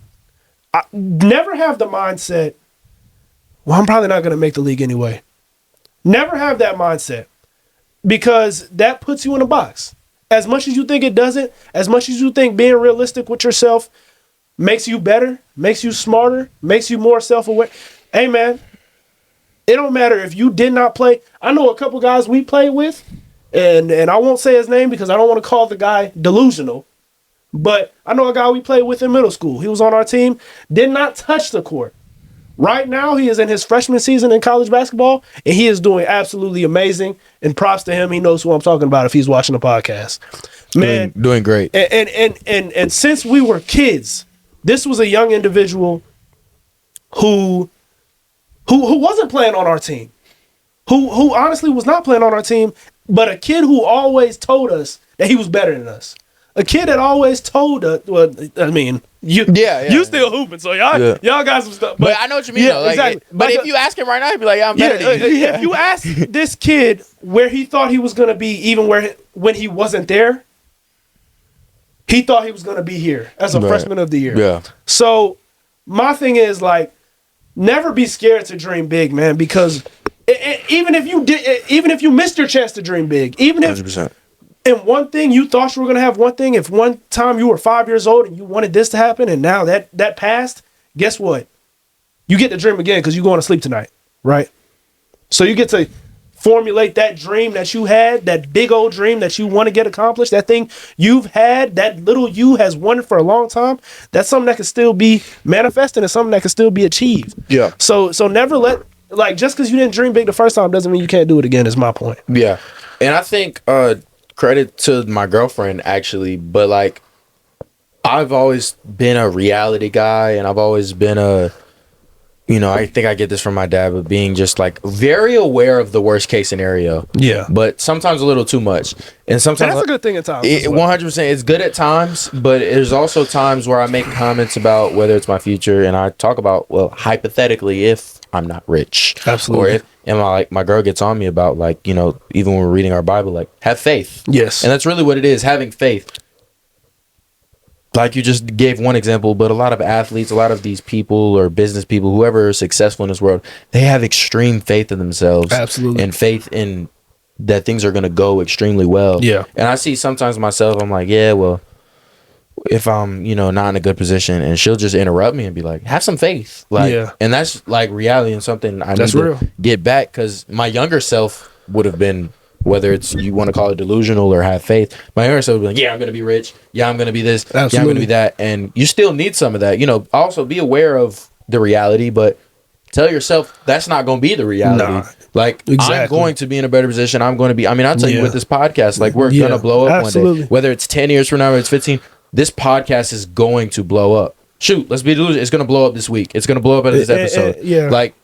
I never have the mindset, well, I'm probably not going to make the league anyway. Never have that mindset, because that puts you in a box. As much as you think it doesn't, as much as you think being realistic with yourself makes you better, makes you smarter, makes you more self-aware. Hey, man, it don't matter if you did not play. I know a couple guys we played with, and I won't say his name because I don't want to call the guy delusional, but I know a guy we played with in middle school. He was on our team, did not touch the court. Right now, he is in his freshman season in college basketball, and he is doing absolutely amazing. And props to him. He knows who I'm talking about if he's watching the podcast. Man, doing great. And since we were kids, this was a young individual who wasn't playing on our team, who honestly was not playing on our team, but a kid who always told us that he was better than us. A kid that always told us, well, I mean, you still hooping, so y'all got some stuff. But I know what you mean, though. Like, exactly. But if you ask him right now, he'd be like, yeah, I'm better than you. If you ask this kid where he thought he was going to be, even when he wasn't there, he thought he was going to be here as a freshman of the year. Yeah. So my thing is, like, never be scared to dream big, man, because even if you missed your chance to dream big, even if 100%. And one thing, you thought you were going to have one thing. If one time you were 5 years old and you wanted this to happen and now that passed, guess what? You get to dream again because you're going to sleep tonight, right? So you get to formulate that dream that you had, that big old dream that you want to get accomplished, that thing you've had, that little you has wanted for a long time. That's something that can still be manifested and something that can still be achieved. Yeah. So never let, like, just because you didn't dream big the first time doesn't mean you can't do it again, is my point. Yeah. And I think credit to my girlfriend, actually, but like, I've always been a reality guy, and I've always been I think I get this from my dad, but being just like very aware of the worst case scenario. Yeah. But sometimes a little too much. And sometimes that's a good thing at times. 100%. It's good at times, but there's also times where I make comments about whether it's my future, and I talk about, well, hypothetically, if I'm not rich. Absolutely. Or if, and my girl gets on me about, like, even when we're reading our Bible, like, have faith. Yes. And that's really what it is, having faith. Like you just gave one example, but a lot of athletes, a lot of these people or business people, whoever is successful in this world, they have extreme faith in themselves. Absolutely. And faith in that things are going to go extremely well. Yeah. And I see sometimes myself, I'm like, yeah, well, if I'm, not in a good position, and she'll just interrupt me and be like, have some faith. Like, yeah. And that's like reality and something I need to get back, because my younger self would have been, whether it's you want to call it delusional or have faith, my younger self would be like, yeah, I'm going to be rich. Yeah, I'm going to be this. Absolutely. Yeah, I'm going to be that. And you still need some of that. Also be aware of the reality, but tell yourself that's not going to be the reality. Nah, like, exactly. I'm going to be in a better position. I'm going to be, I'll tell you with this podcast, like, we're going to blow up one day. Whether it's 10 years from now or it's 15, this podcast is going to blow up. Shoot, let's be delusional. It's going to blow up this week. It's going to blow up at this episode. Like,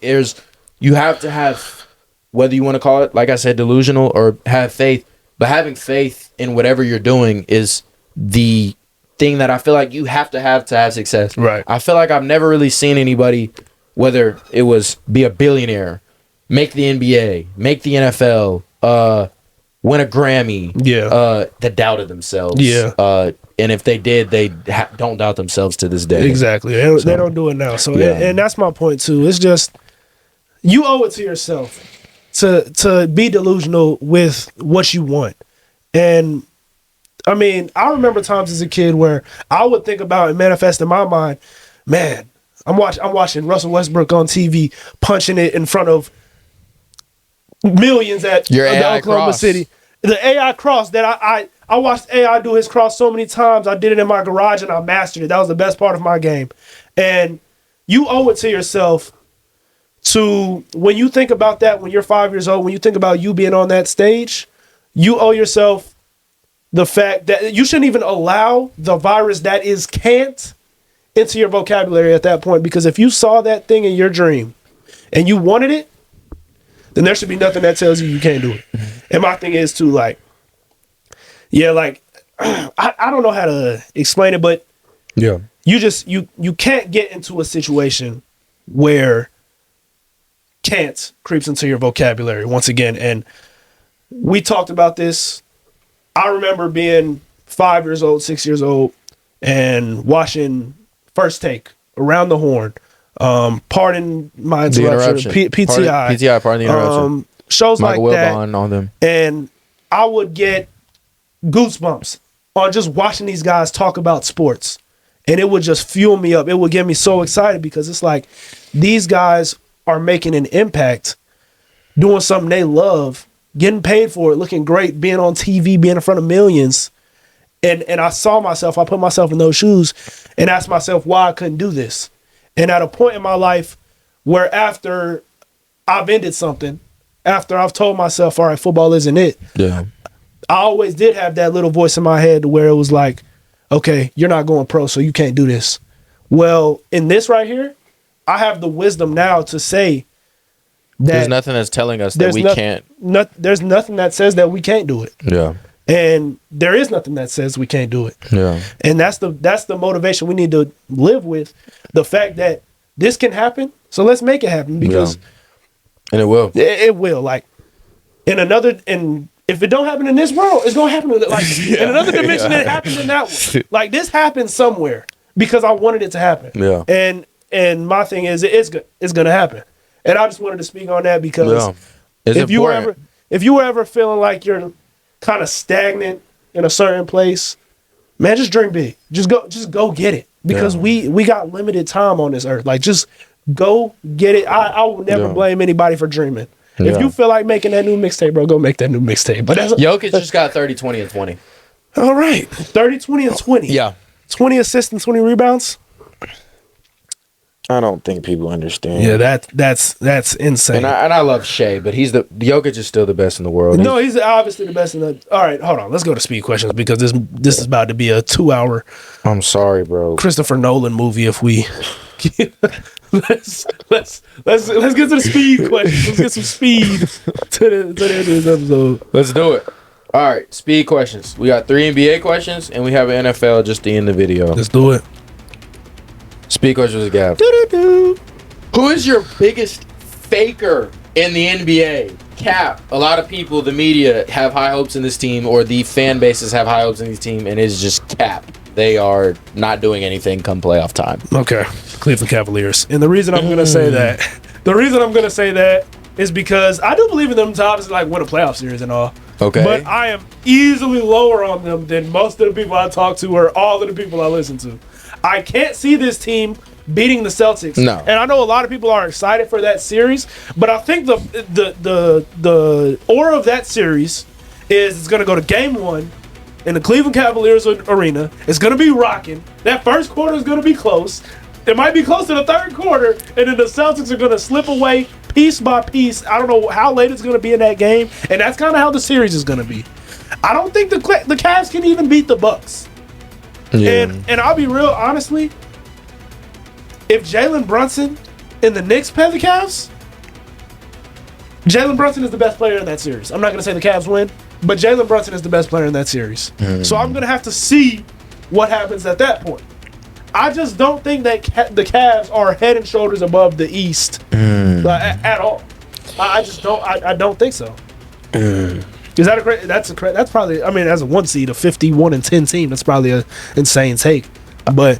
you have to have, whether you want to call it, like I said, delusional or have faith, but having faith in whatever you're doing is the thing that I feel like you have to have success. Right. I feel like I've never really seen anybody, whether it was be a billionaire, make the NBA, make the NFL, win a Grammy, that doubted themselves. Yeah. And if they did, they don't doubt themselves to this day. Exactly. They don't do it now. So, and that's my point too. It's just, you owe it to yourself to be delusional with what you want. And I mean, I remember times as a kid where I would think about and manifest in my mind, man, I'm watching Russell Westbrook on TV punching it in front of millions at Oklahoma City. The AI cross that I watched AI do his cross so many times. I did it in my garage and I mastered it. That was the best part of my game. And you owe it to yourself to, when you think about that, when you're 5 years old, when you think about you being on that stage, you owe yourself the fact that you shouldn't even allow the virus that is can't into your vocabulary at that point, because if you saw that thing in your dream and you wanted it, then there should be nothing that tells you can't do it. And my thing is too, like, yeah, like, I don't know how to explain it, but yeah, you can't get into a situation where can't creeps into your vocabulary once again. And we talked about this. I remember being 5 years old, 6 years old, and watching First Take, Around the Horn, pardon my interruption, PTI, pardon the interruption. Shows Michael like that Wilbon on them. And I would get goosebumps on just watching these guys talk about sports. And it would just fuel me up. It would get me so excited because it's like these guys are making an impact, doing something they love, getting paid for it, looking great, being on TV, being in front of millions. And I saw myself, I put myself in those shoes and asked myself why I couldn't do this. And at a point in my life where after I've ended something, after I've told myself, all right, football isn't it. Yeah. I always did have that little voice in my head where it was like, okay, you're not going pro, so you can't do this. Well, in this right here, I have the wisdom now to say that there's nothing that's telling us that we can't. There's nothing that says that we can't do it. Yeah. And there is nothing that says we can't do it. Yeah. And that's the motivation we need to live with. The fact that this can happen, so let's make it happen, because and it will. It will. Like and if it don't happen in this world, it's gonna happen in another dimension. It happens in that one. Like this happens somewhere because I wanted it to happen. Yeah. And my thing is, it's gonna happen. And I just wanted to speak on that because if you were ever feeling like you're kind of stagnant in a certain place, man, just dream big. Just go get it, because we got limited time on this earth. Like, just go get it. I will never blame anybody for dreaming. If you feel like making that new mixtape, bro, go make that new mixtape. But Jokic just got 30, 20, and 20. All right. 30, 20, and 20. Yeah. 20 assists and 20 rebounds. I don't think people understand. Yeah, that's insane. And I love Shea, but Jokic is still the best in the world. No, he's obviously the best in the. All right, hold on. Let's go to speed questions, because this is about to be a 2-hour. I'm sorry, bro. Christopher Nolan movie. If we let's get to the speed questions. Let's get some speed to the end of this episode. Let's do it. All right, speed questions. We got 3 NBA questions, and we have an NFL just to end the video. Let's do it. Speed questions with Gav. Who is your biggest faker in the NBA? Cap. A lot of people, the media, have high hopes in this team, or the fan bases have high hopes in this team, and it's just cap. They are not doing anything come playoff time. Okay. Cleveland Cavaliers. And the reason I'm going to say that is because I do believe in them to obviously like win a playoff series and all. Okay. But I am easily lower on them than most of the people I talk to or all of the people I listen to. I can't see this team beating the Celtics. No. And I know a lot of people are excited for that series, but I think the aura of that series is it's going to go to game 1 in the Cleveland Cavaliers arena. It's going to be rocking. That first quarter is going to be close. It might be close to the third quarter, and then the Celtics are going to slip away piece by piece. I don't know how late it's going to be in that game, and that's kind of how the series is going to be. I don't think the Cavs can even beat the Bucks. Yeah. And I'll be real, honestly, if Jalen Brunson and the Knicks play the Cavs, Jalen Brunson is the best player in that series. I'm not going to say the Cavs win, but Jalen Brunson is the best player in that series. So I'm going to have to see what happens at that point. I just don't think that the Cavs are head and shoulders above the East at all. I just don't. I don't think so. Is that that's probably, I mean, as a 1 seed, a 51-10 team, that's probably an insane take. But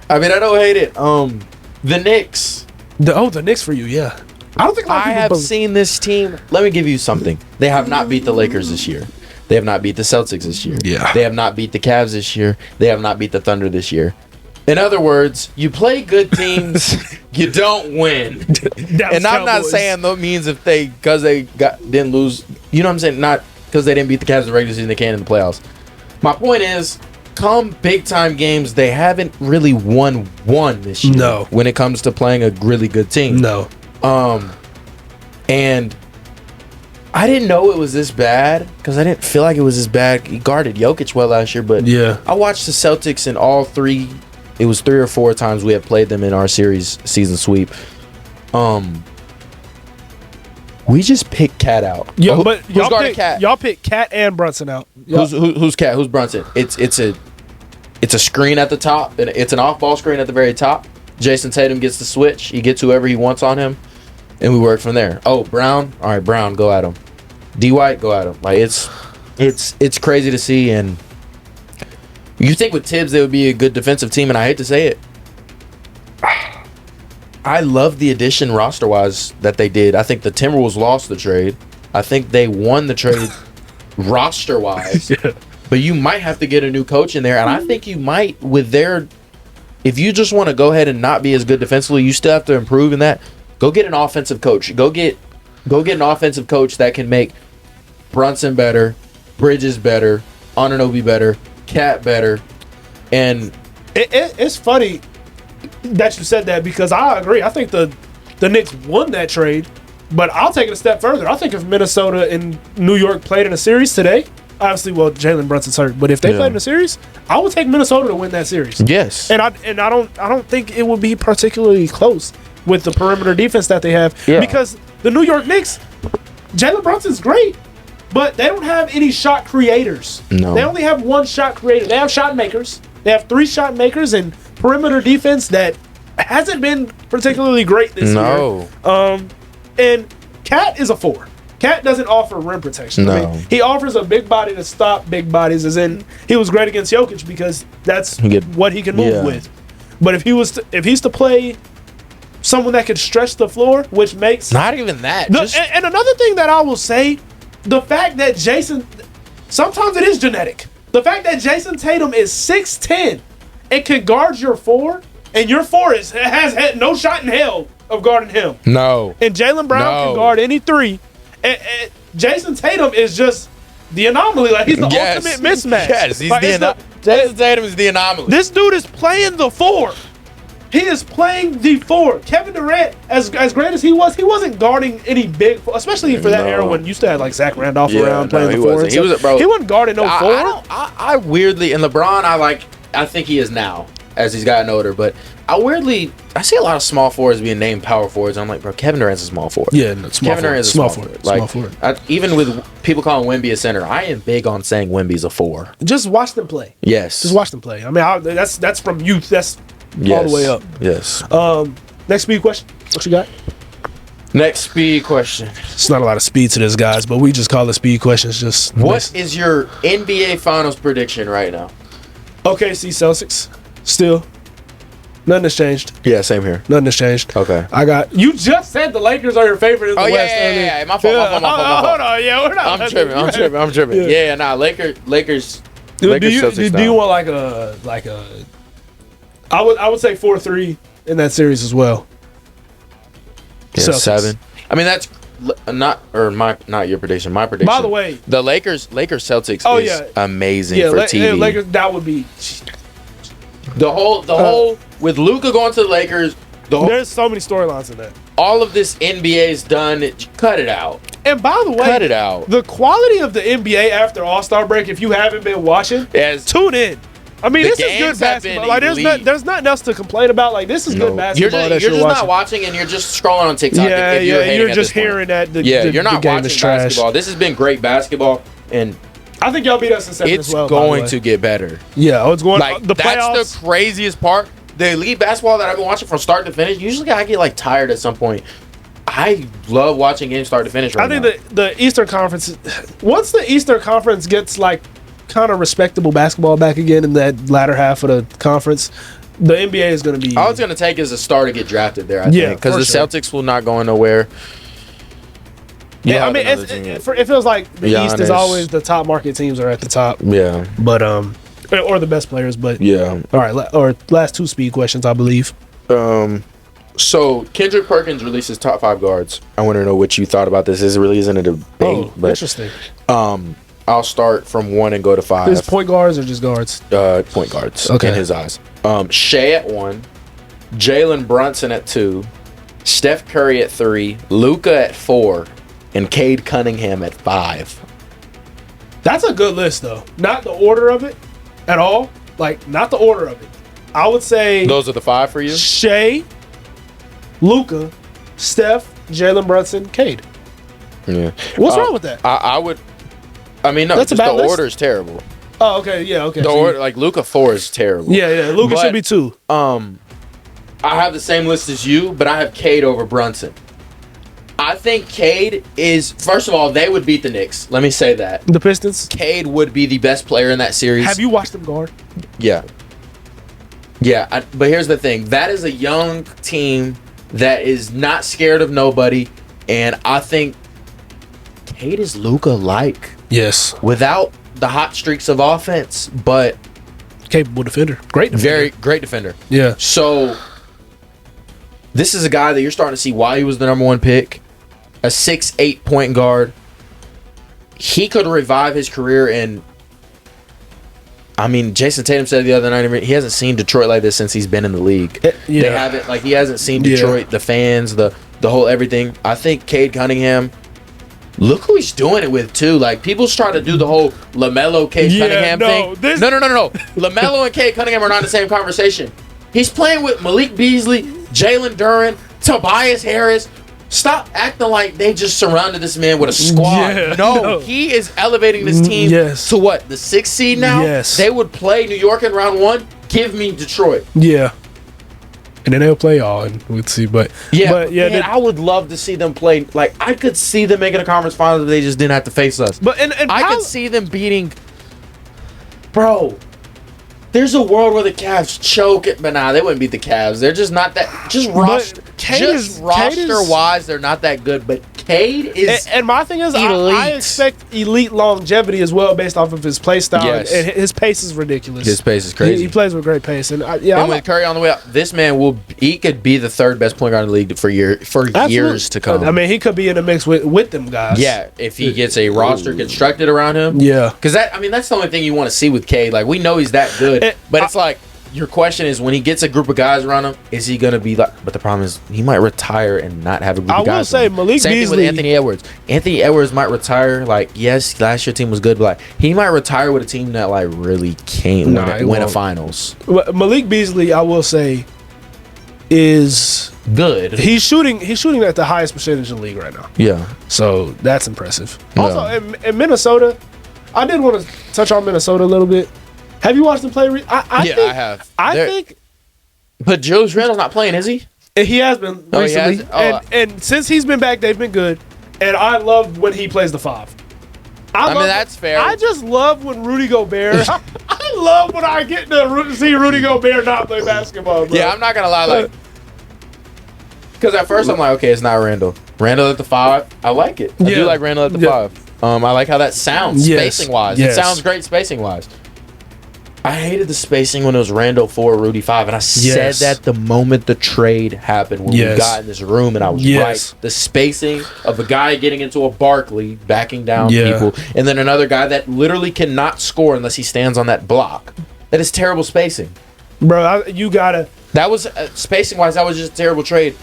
I mean, I don't hate it. The Knicks. The Knicks for you, yeah. I don't think I have seen this team. Let me give you something. They have not beat the Lakers this year. They have not beat the Celtics this year. Yeah. They have not beat the Cavs this year. They have not beat the Thunder this year. In other words, you play good teams, you don't win. And I'm not saying that means because they didn't lose. You know what I'm saying? Not because they didn't beat the Cavs in the regular season, they can in the playoffs. My point is, come big time games, they haven't really won one this year. No. When it comes to playing a really good team. No. And I didn't know it was this bad because I didn't feel like it was this bad. He guarded Jokic well last year, but yeah, I watched the Celtics in all 3 it was 3 or 4 times we have played them in our season sweep. We just picked Cat out. Yeah, but who's guarding Cat? Y'all picked Cat and Brunson out. Who's Cat? Who's Brunson? It's a screen at the top, and it's an off-ball screen at the very top. Jason Tatum gets the switch. He gets whoever he wants on him, and we work from there. Oh, Brown. All right, Brown, go at him. D. White, go at him. Like it's crazy to see, and you think with Tibbs they would be a good defensive team, and I hate to say it. I love the addition roster-wise that they did. I think the Timberwolves lost the trade. I think they won the trade roster-wise. Yeah. But you might have to get a new coach in there, and I think you might with their. If you just want to go ahead and not be as good defensively, you still have to improve in that. Go get an offensive coach. Go get an offensive coach that can make Brunson better, Bridges better, Anunoby better, Cat better, and it's funny that you said that because I agree. I think the Knicks won that trade, but I'll take it a step further. I think if Minnesota and New York played in a series today, obviously, well, Jalen Brunson's hurt, but if they played in a series, I would take Minnesota to win that series. Yes, and I don't think it would be particularly close with the perimeter defense that they have because the New York Knicks, Jalen Brunson's great, but they don't have any shot creators. No, they only have one shot creator. They have shot makers. They have 3 shot makers and perimeter defense that hasn't been particularly great this year. And Cat is a 4. Cat doesn't offer rim protection. No. I mean, he offers a big body to stop big bodies, as in he was great against Jokic because that's what he can move with. But if he's to play someone that could stretch the floor, which makes not even that. And another thing that I will say, the fact that sometimes it is genetic. The fact that Jason Tatum is 6'10" and can guard your 4, and your 4 has had no shot in hell of guarding him. No. And Jaylen Brown can guard any 3. And Jason Tatum is just the anomaly. Like, he's the ultimate mismatch. Yes, Jason Tatum is the anomaly. This dude is playing the 4. He is playing the 4. Kevin Durant, as great as he wasn't guarding any big, especially for that era when you still had like Zach Randolph around playing the 4. He wasn't guarding no 4. I weirdly, and LeBron, I think he is now as he's gotten older, but I see a lot of small forwards being named power forwards. I'm like, bro, Kevin Durant's a small forward. Yeah, no, Kevin Durant's a small forward. Like, small forward. Even with people calling Wemby a center, I am big on saying Wemby's a 4. Just watch them play. Yes. Just watch them play. I mean, that's from youth. That's all the way up. Yes. Next speed question. What you got? Next speed question. It's not a lot of speed to this, guys, but we just call it speed questions. Just what is your NBA Finals prediction right now? OKC Celtics. Still. Nothing has changed. Yeah, same here. Nothing has changed. Okay. You just said the Lakers are your favorite in the West. Yeah. My fault. Hold on. Yeah, we're not. I'm tripping. Yeah, nah. Lakers. Do you want like a? I would say 4-3 in that series as well. Yeah, Celtics. 7. I mean, that's not your prediction. My prediction. By the way, the Lakers Celtics is amazing for TV. Yeah, Lakers. That would be the whole with Luka going to the Lakers. There's so many storylines in that. All of this NBA's done. Cut it out. And by the way, cut it out. The quality of the NBA after All-Star break, if you haven't been watching, tune in. I mean, this is good basketball. Like, there's nothing else to complain about. Like, this is good basketball. You're just not watching, and you're just scrolling on TikTok. You're just hearing that. You're not watching basketball. This has been great basketball, and I think y'all beat us in 7 as well. It's going to get better. Yeah, it's going. Like, the playoffs. That's the craziest part. The elite basketball that I've been watching from start to finish. Usually, I get like tired at some point. I love watching games start to finish. I think the Eastern Conference. Once the Eastern Conference gets like kind of respectable basketball back again in that latter half of the conference, the NBA is going to be. All it's going to take is a star to get drafted there. I think because the Celtics will not go nowhere. Yeah, I mean, it feels like the Giannis. East is always the top market teams are at the top. Yeah, but or the best players. But yeah, all right. Or last 2 speed questions, I believe. So Kendrick Perkins releases top 5 guards. I want to know what you thought about this. This really isn't a debate, but interesting. I'll start from 1 and go to 5. Is point guards or just guards? Point guards. Okay. In his eyes. Shea at 1, Jalen Brunson at 2, Steph Curry at 3, Luka at 4, and Cade Cunningham at 5. That's a good list, though. Not the order of it at all. Like, not the order of it. I would say Those are the 5 for you? Shea, Luka, Steph, Jalen Brunson, Cade. Yeah. What's wrong with that? I would. I mean, no, That's just a bad the list? order is terrible. Oh, okay, yeah, okay. The order, like Luka 4 is terrible. Yeah, Luka But, should be 2. I have the same list as you, but I have Cade over Brunson. I think Cade is, first of all, they would beat the Knicks. Let me say that. The Pistons. Cade would be the best player in that series. Have you watched them guard? Yeah. Yeah, but here's the thing. That is a young team that is not scared of nobody, and I think Cade is Luka-like. Yes. Without the hot streaks of offense, but Capable defender. Great defender. very great defender. Yeah. So this is a guy that you're starting to see why he was the number 1 pick. A 6'8" point guard. He could revive his career, and I mean, Jason Tatum said the other night he hasn't seen Detroit like this since he's been in the league. Yeah. They haven't, like, he hasn't seen Detroit, the fans, the whole everything. I think Cade Cunningham, look who he's doing it with too. Like, people's trying to do the whole LaMelo Cade Cunningham thing. No. LaMelo and Cade Cunningham are not in the same conversation. He's playing with Malik Beasley, Jalen Duren, Tobias Harris. Stop acting like they just surrounded this man with a squad. Yeah, no, he is elevating this team to what, the 6th seed now? Yes. They would play New York in round 1. Give me Detroit. Yeah. And then they'll play y'all, and we'll see. But man, I would love to see them play. Like, I could see them making a conference finals if they just didn't have to face us. But I could see them beating. Bro, there's a world where the Cavs choke it, but nah, they wouldn't beat the Cavs. They're just not that. Just roster-wise, they're not that good. But Cade is. And my thing is, I expect elite longevity as well, based off of his play style. Yes. And his pace is ridiculous. His pace is crazy. He plays with great pace, and with Curry on the way up, this man could be the 3rd best point guard in the league for years to come. I mean, he could be in the mix with them guys. Yeah, if he gets a roster constructed around him. Yeah, because that's the only thing you want to see with Cade. Like, we know he's that good, but it's like, your question is, when he gets a group of guys around him, is he going to be like... But the problem is, he might retire and not have a group of guys. I will say, Malik Same Beasley... thing with Anthony Edwards. Anthony Edwards might retire. Like, yes, last year's team was good, but like, he might retire with a team that like really can't win a finals. Malik Beasley, I will say, is... good. He's shooting at the highest percentage in the league right now. Yeah. So, that's impressive. Yeah. Also, in Minnesota, I did want to touch on Minnesota a little bit. Have you watched him play? I have. I think. But Julius Randle's not playing, is he? He has been recently. He has? And since he's been back, they've been good. And I love when he plays the 5. I mean, that's fair. I just love when Rudy Gobert. I love when I get to see Rudy Gobert not play basketball, bro. Yeah, I'm not going to lie. Like, because at first I'm like, okay, it's not Randle. Randle at the 5, I like it. I do like Randle at the 5. I like how that sounds spacing-wise. It sounds great spacing-wise. I hated the spacing when it was Randle 4, Rudy 5, and I said that the moment the trade happened when we got in this room, and I was right. The spacing of a guy getting into a Barkley, backing down people, and then another guy that literally cannot score unless he stands on that block. That is terrible spacing. Bro, you got to... That was, spacing-wise, that was just a terrible trade.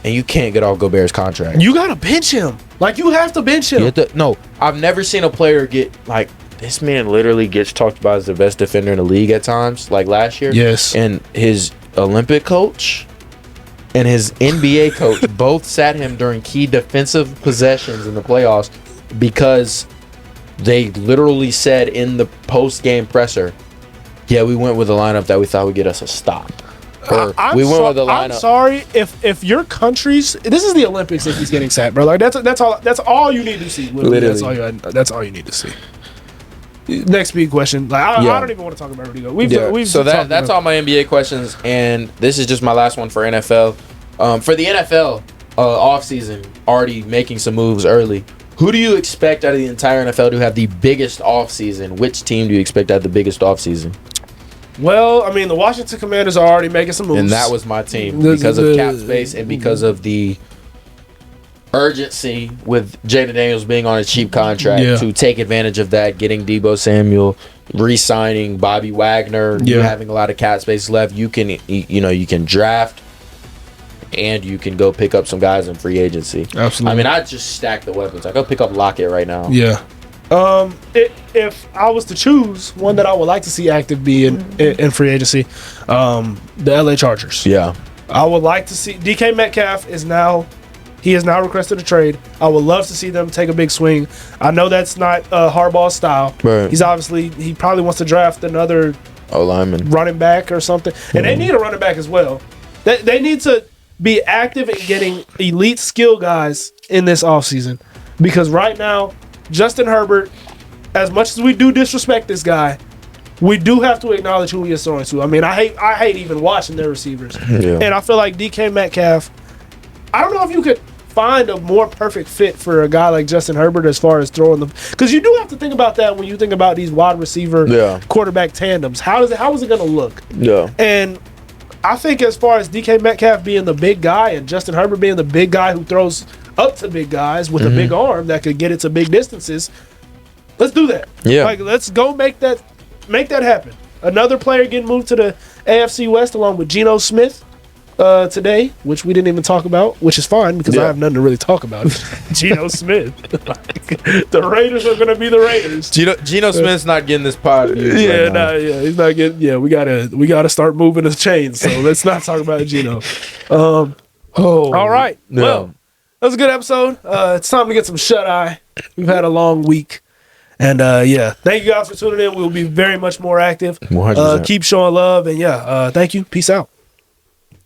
And you can't get off Gobert's contract. You got to bench him. Like, you have to bench him. No, I've never seen a player get, like... This man literally gets talked about as the best defender in the league at times, like last year. Yes. And his Olympic coach and his NBA coach both sat him during key defensive possessions in the playoffs because they literally said in the post-game presser, yeah, we went with a lineup that we thought would get us a stop. Or we went with a lineup. I'm sorry if your country's... This is the Olympics if he's getting sat, bro. Like, that's all you need to see. Literally. That's all you need to see. Next big question. Like, I don't even want to talk about Rudy Gobert. So that's all my NBA questions, and this is just my last one for NFL. For the NFL offseason, already making some moves early. Who do you expect out of the entire NFL to have the biggest offseason? Which team do you expect to have the biggest offseason? Well, I mean, the Washington Commanders are already making some moves. And that was my team because of cap space and because of the urgency with Jaden Daniels being on a cheap contract to take advantage of that, getting Deebo Samuel, re-signing Bobby Wagner, you having a lot of cap space left. You can draft and you can go pick up some guys in free agency. Absolutely. I mean, I just stack the weapons. I go pick up Lockett right now. Yeah. If I was to choose one that I would like to see active be in free agency, the LA Chargers. Yeah. I would like to see DK Metcalf has now requested a trade. I would love to see them take a big swing. I know that's not Harbaugh's style. Right. He probably wants to draft another lineman, running back or something. And they need a running back as well. They need to be active in getting elite skill guys in this offseason. Because right now, Justin Herbert, as much as we do disrespect this guy, we do have to acknowledge who he is throwing to. I mean, I hate even watching their receivers. Yeah. And I feel like DK Metcalf, I don't know if you could find a more perfect fit for a guy like Justin Herbert as far as throwing them. Because you do have to think about that when you think about these wide receiver quarterback tandems. How is it going to look? Yeah. And I think as far as DK Metcalf being the big guy and Justin Herbert being the big guy who throws up to big guys with a big arm that could get it to big distances, let's do that. Yeah. Like, let's go make that happen. Another player getting moved to the AFC West along with Geno Smith today, which we didn't even talk about, which is fine because I have nothing to really talk about. Geno Smith. The Raiders are going to be the Raiders. Geno Smith's not getting this pod. He's not getting. Yeah, we gotta start moving the chains. So let's not talk about Geno. All right. No. Well, that was a good episode. It's time to get some shut eye. We've had a long week. And thank you guys for tuning in. We'll be very much more active. 100%. Keep showing love. And thank you. Peace out.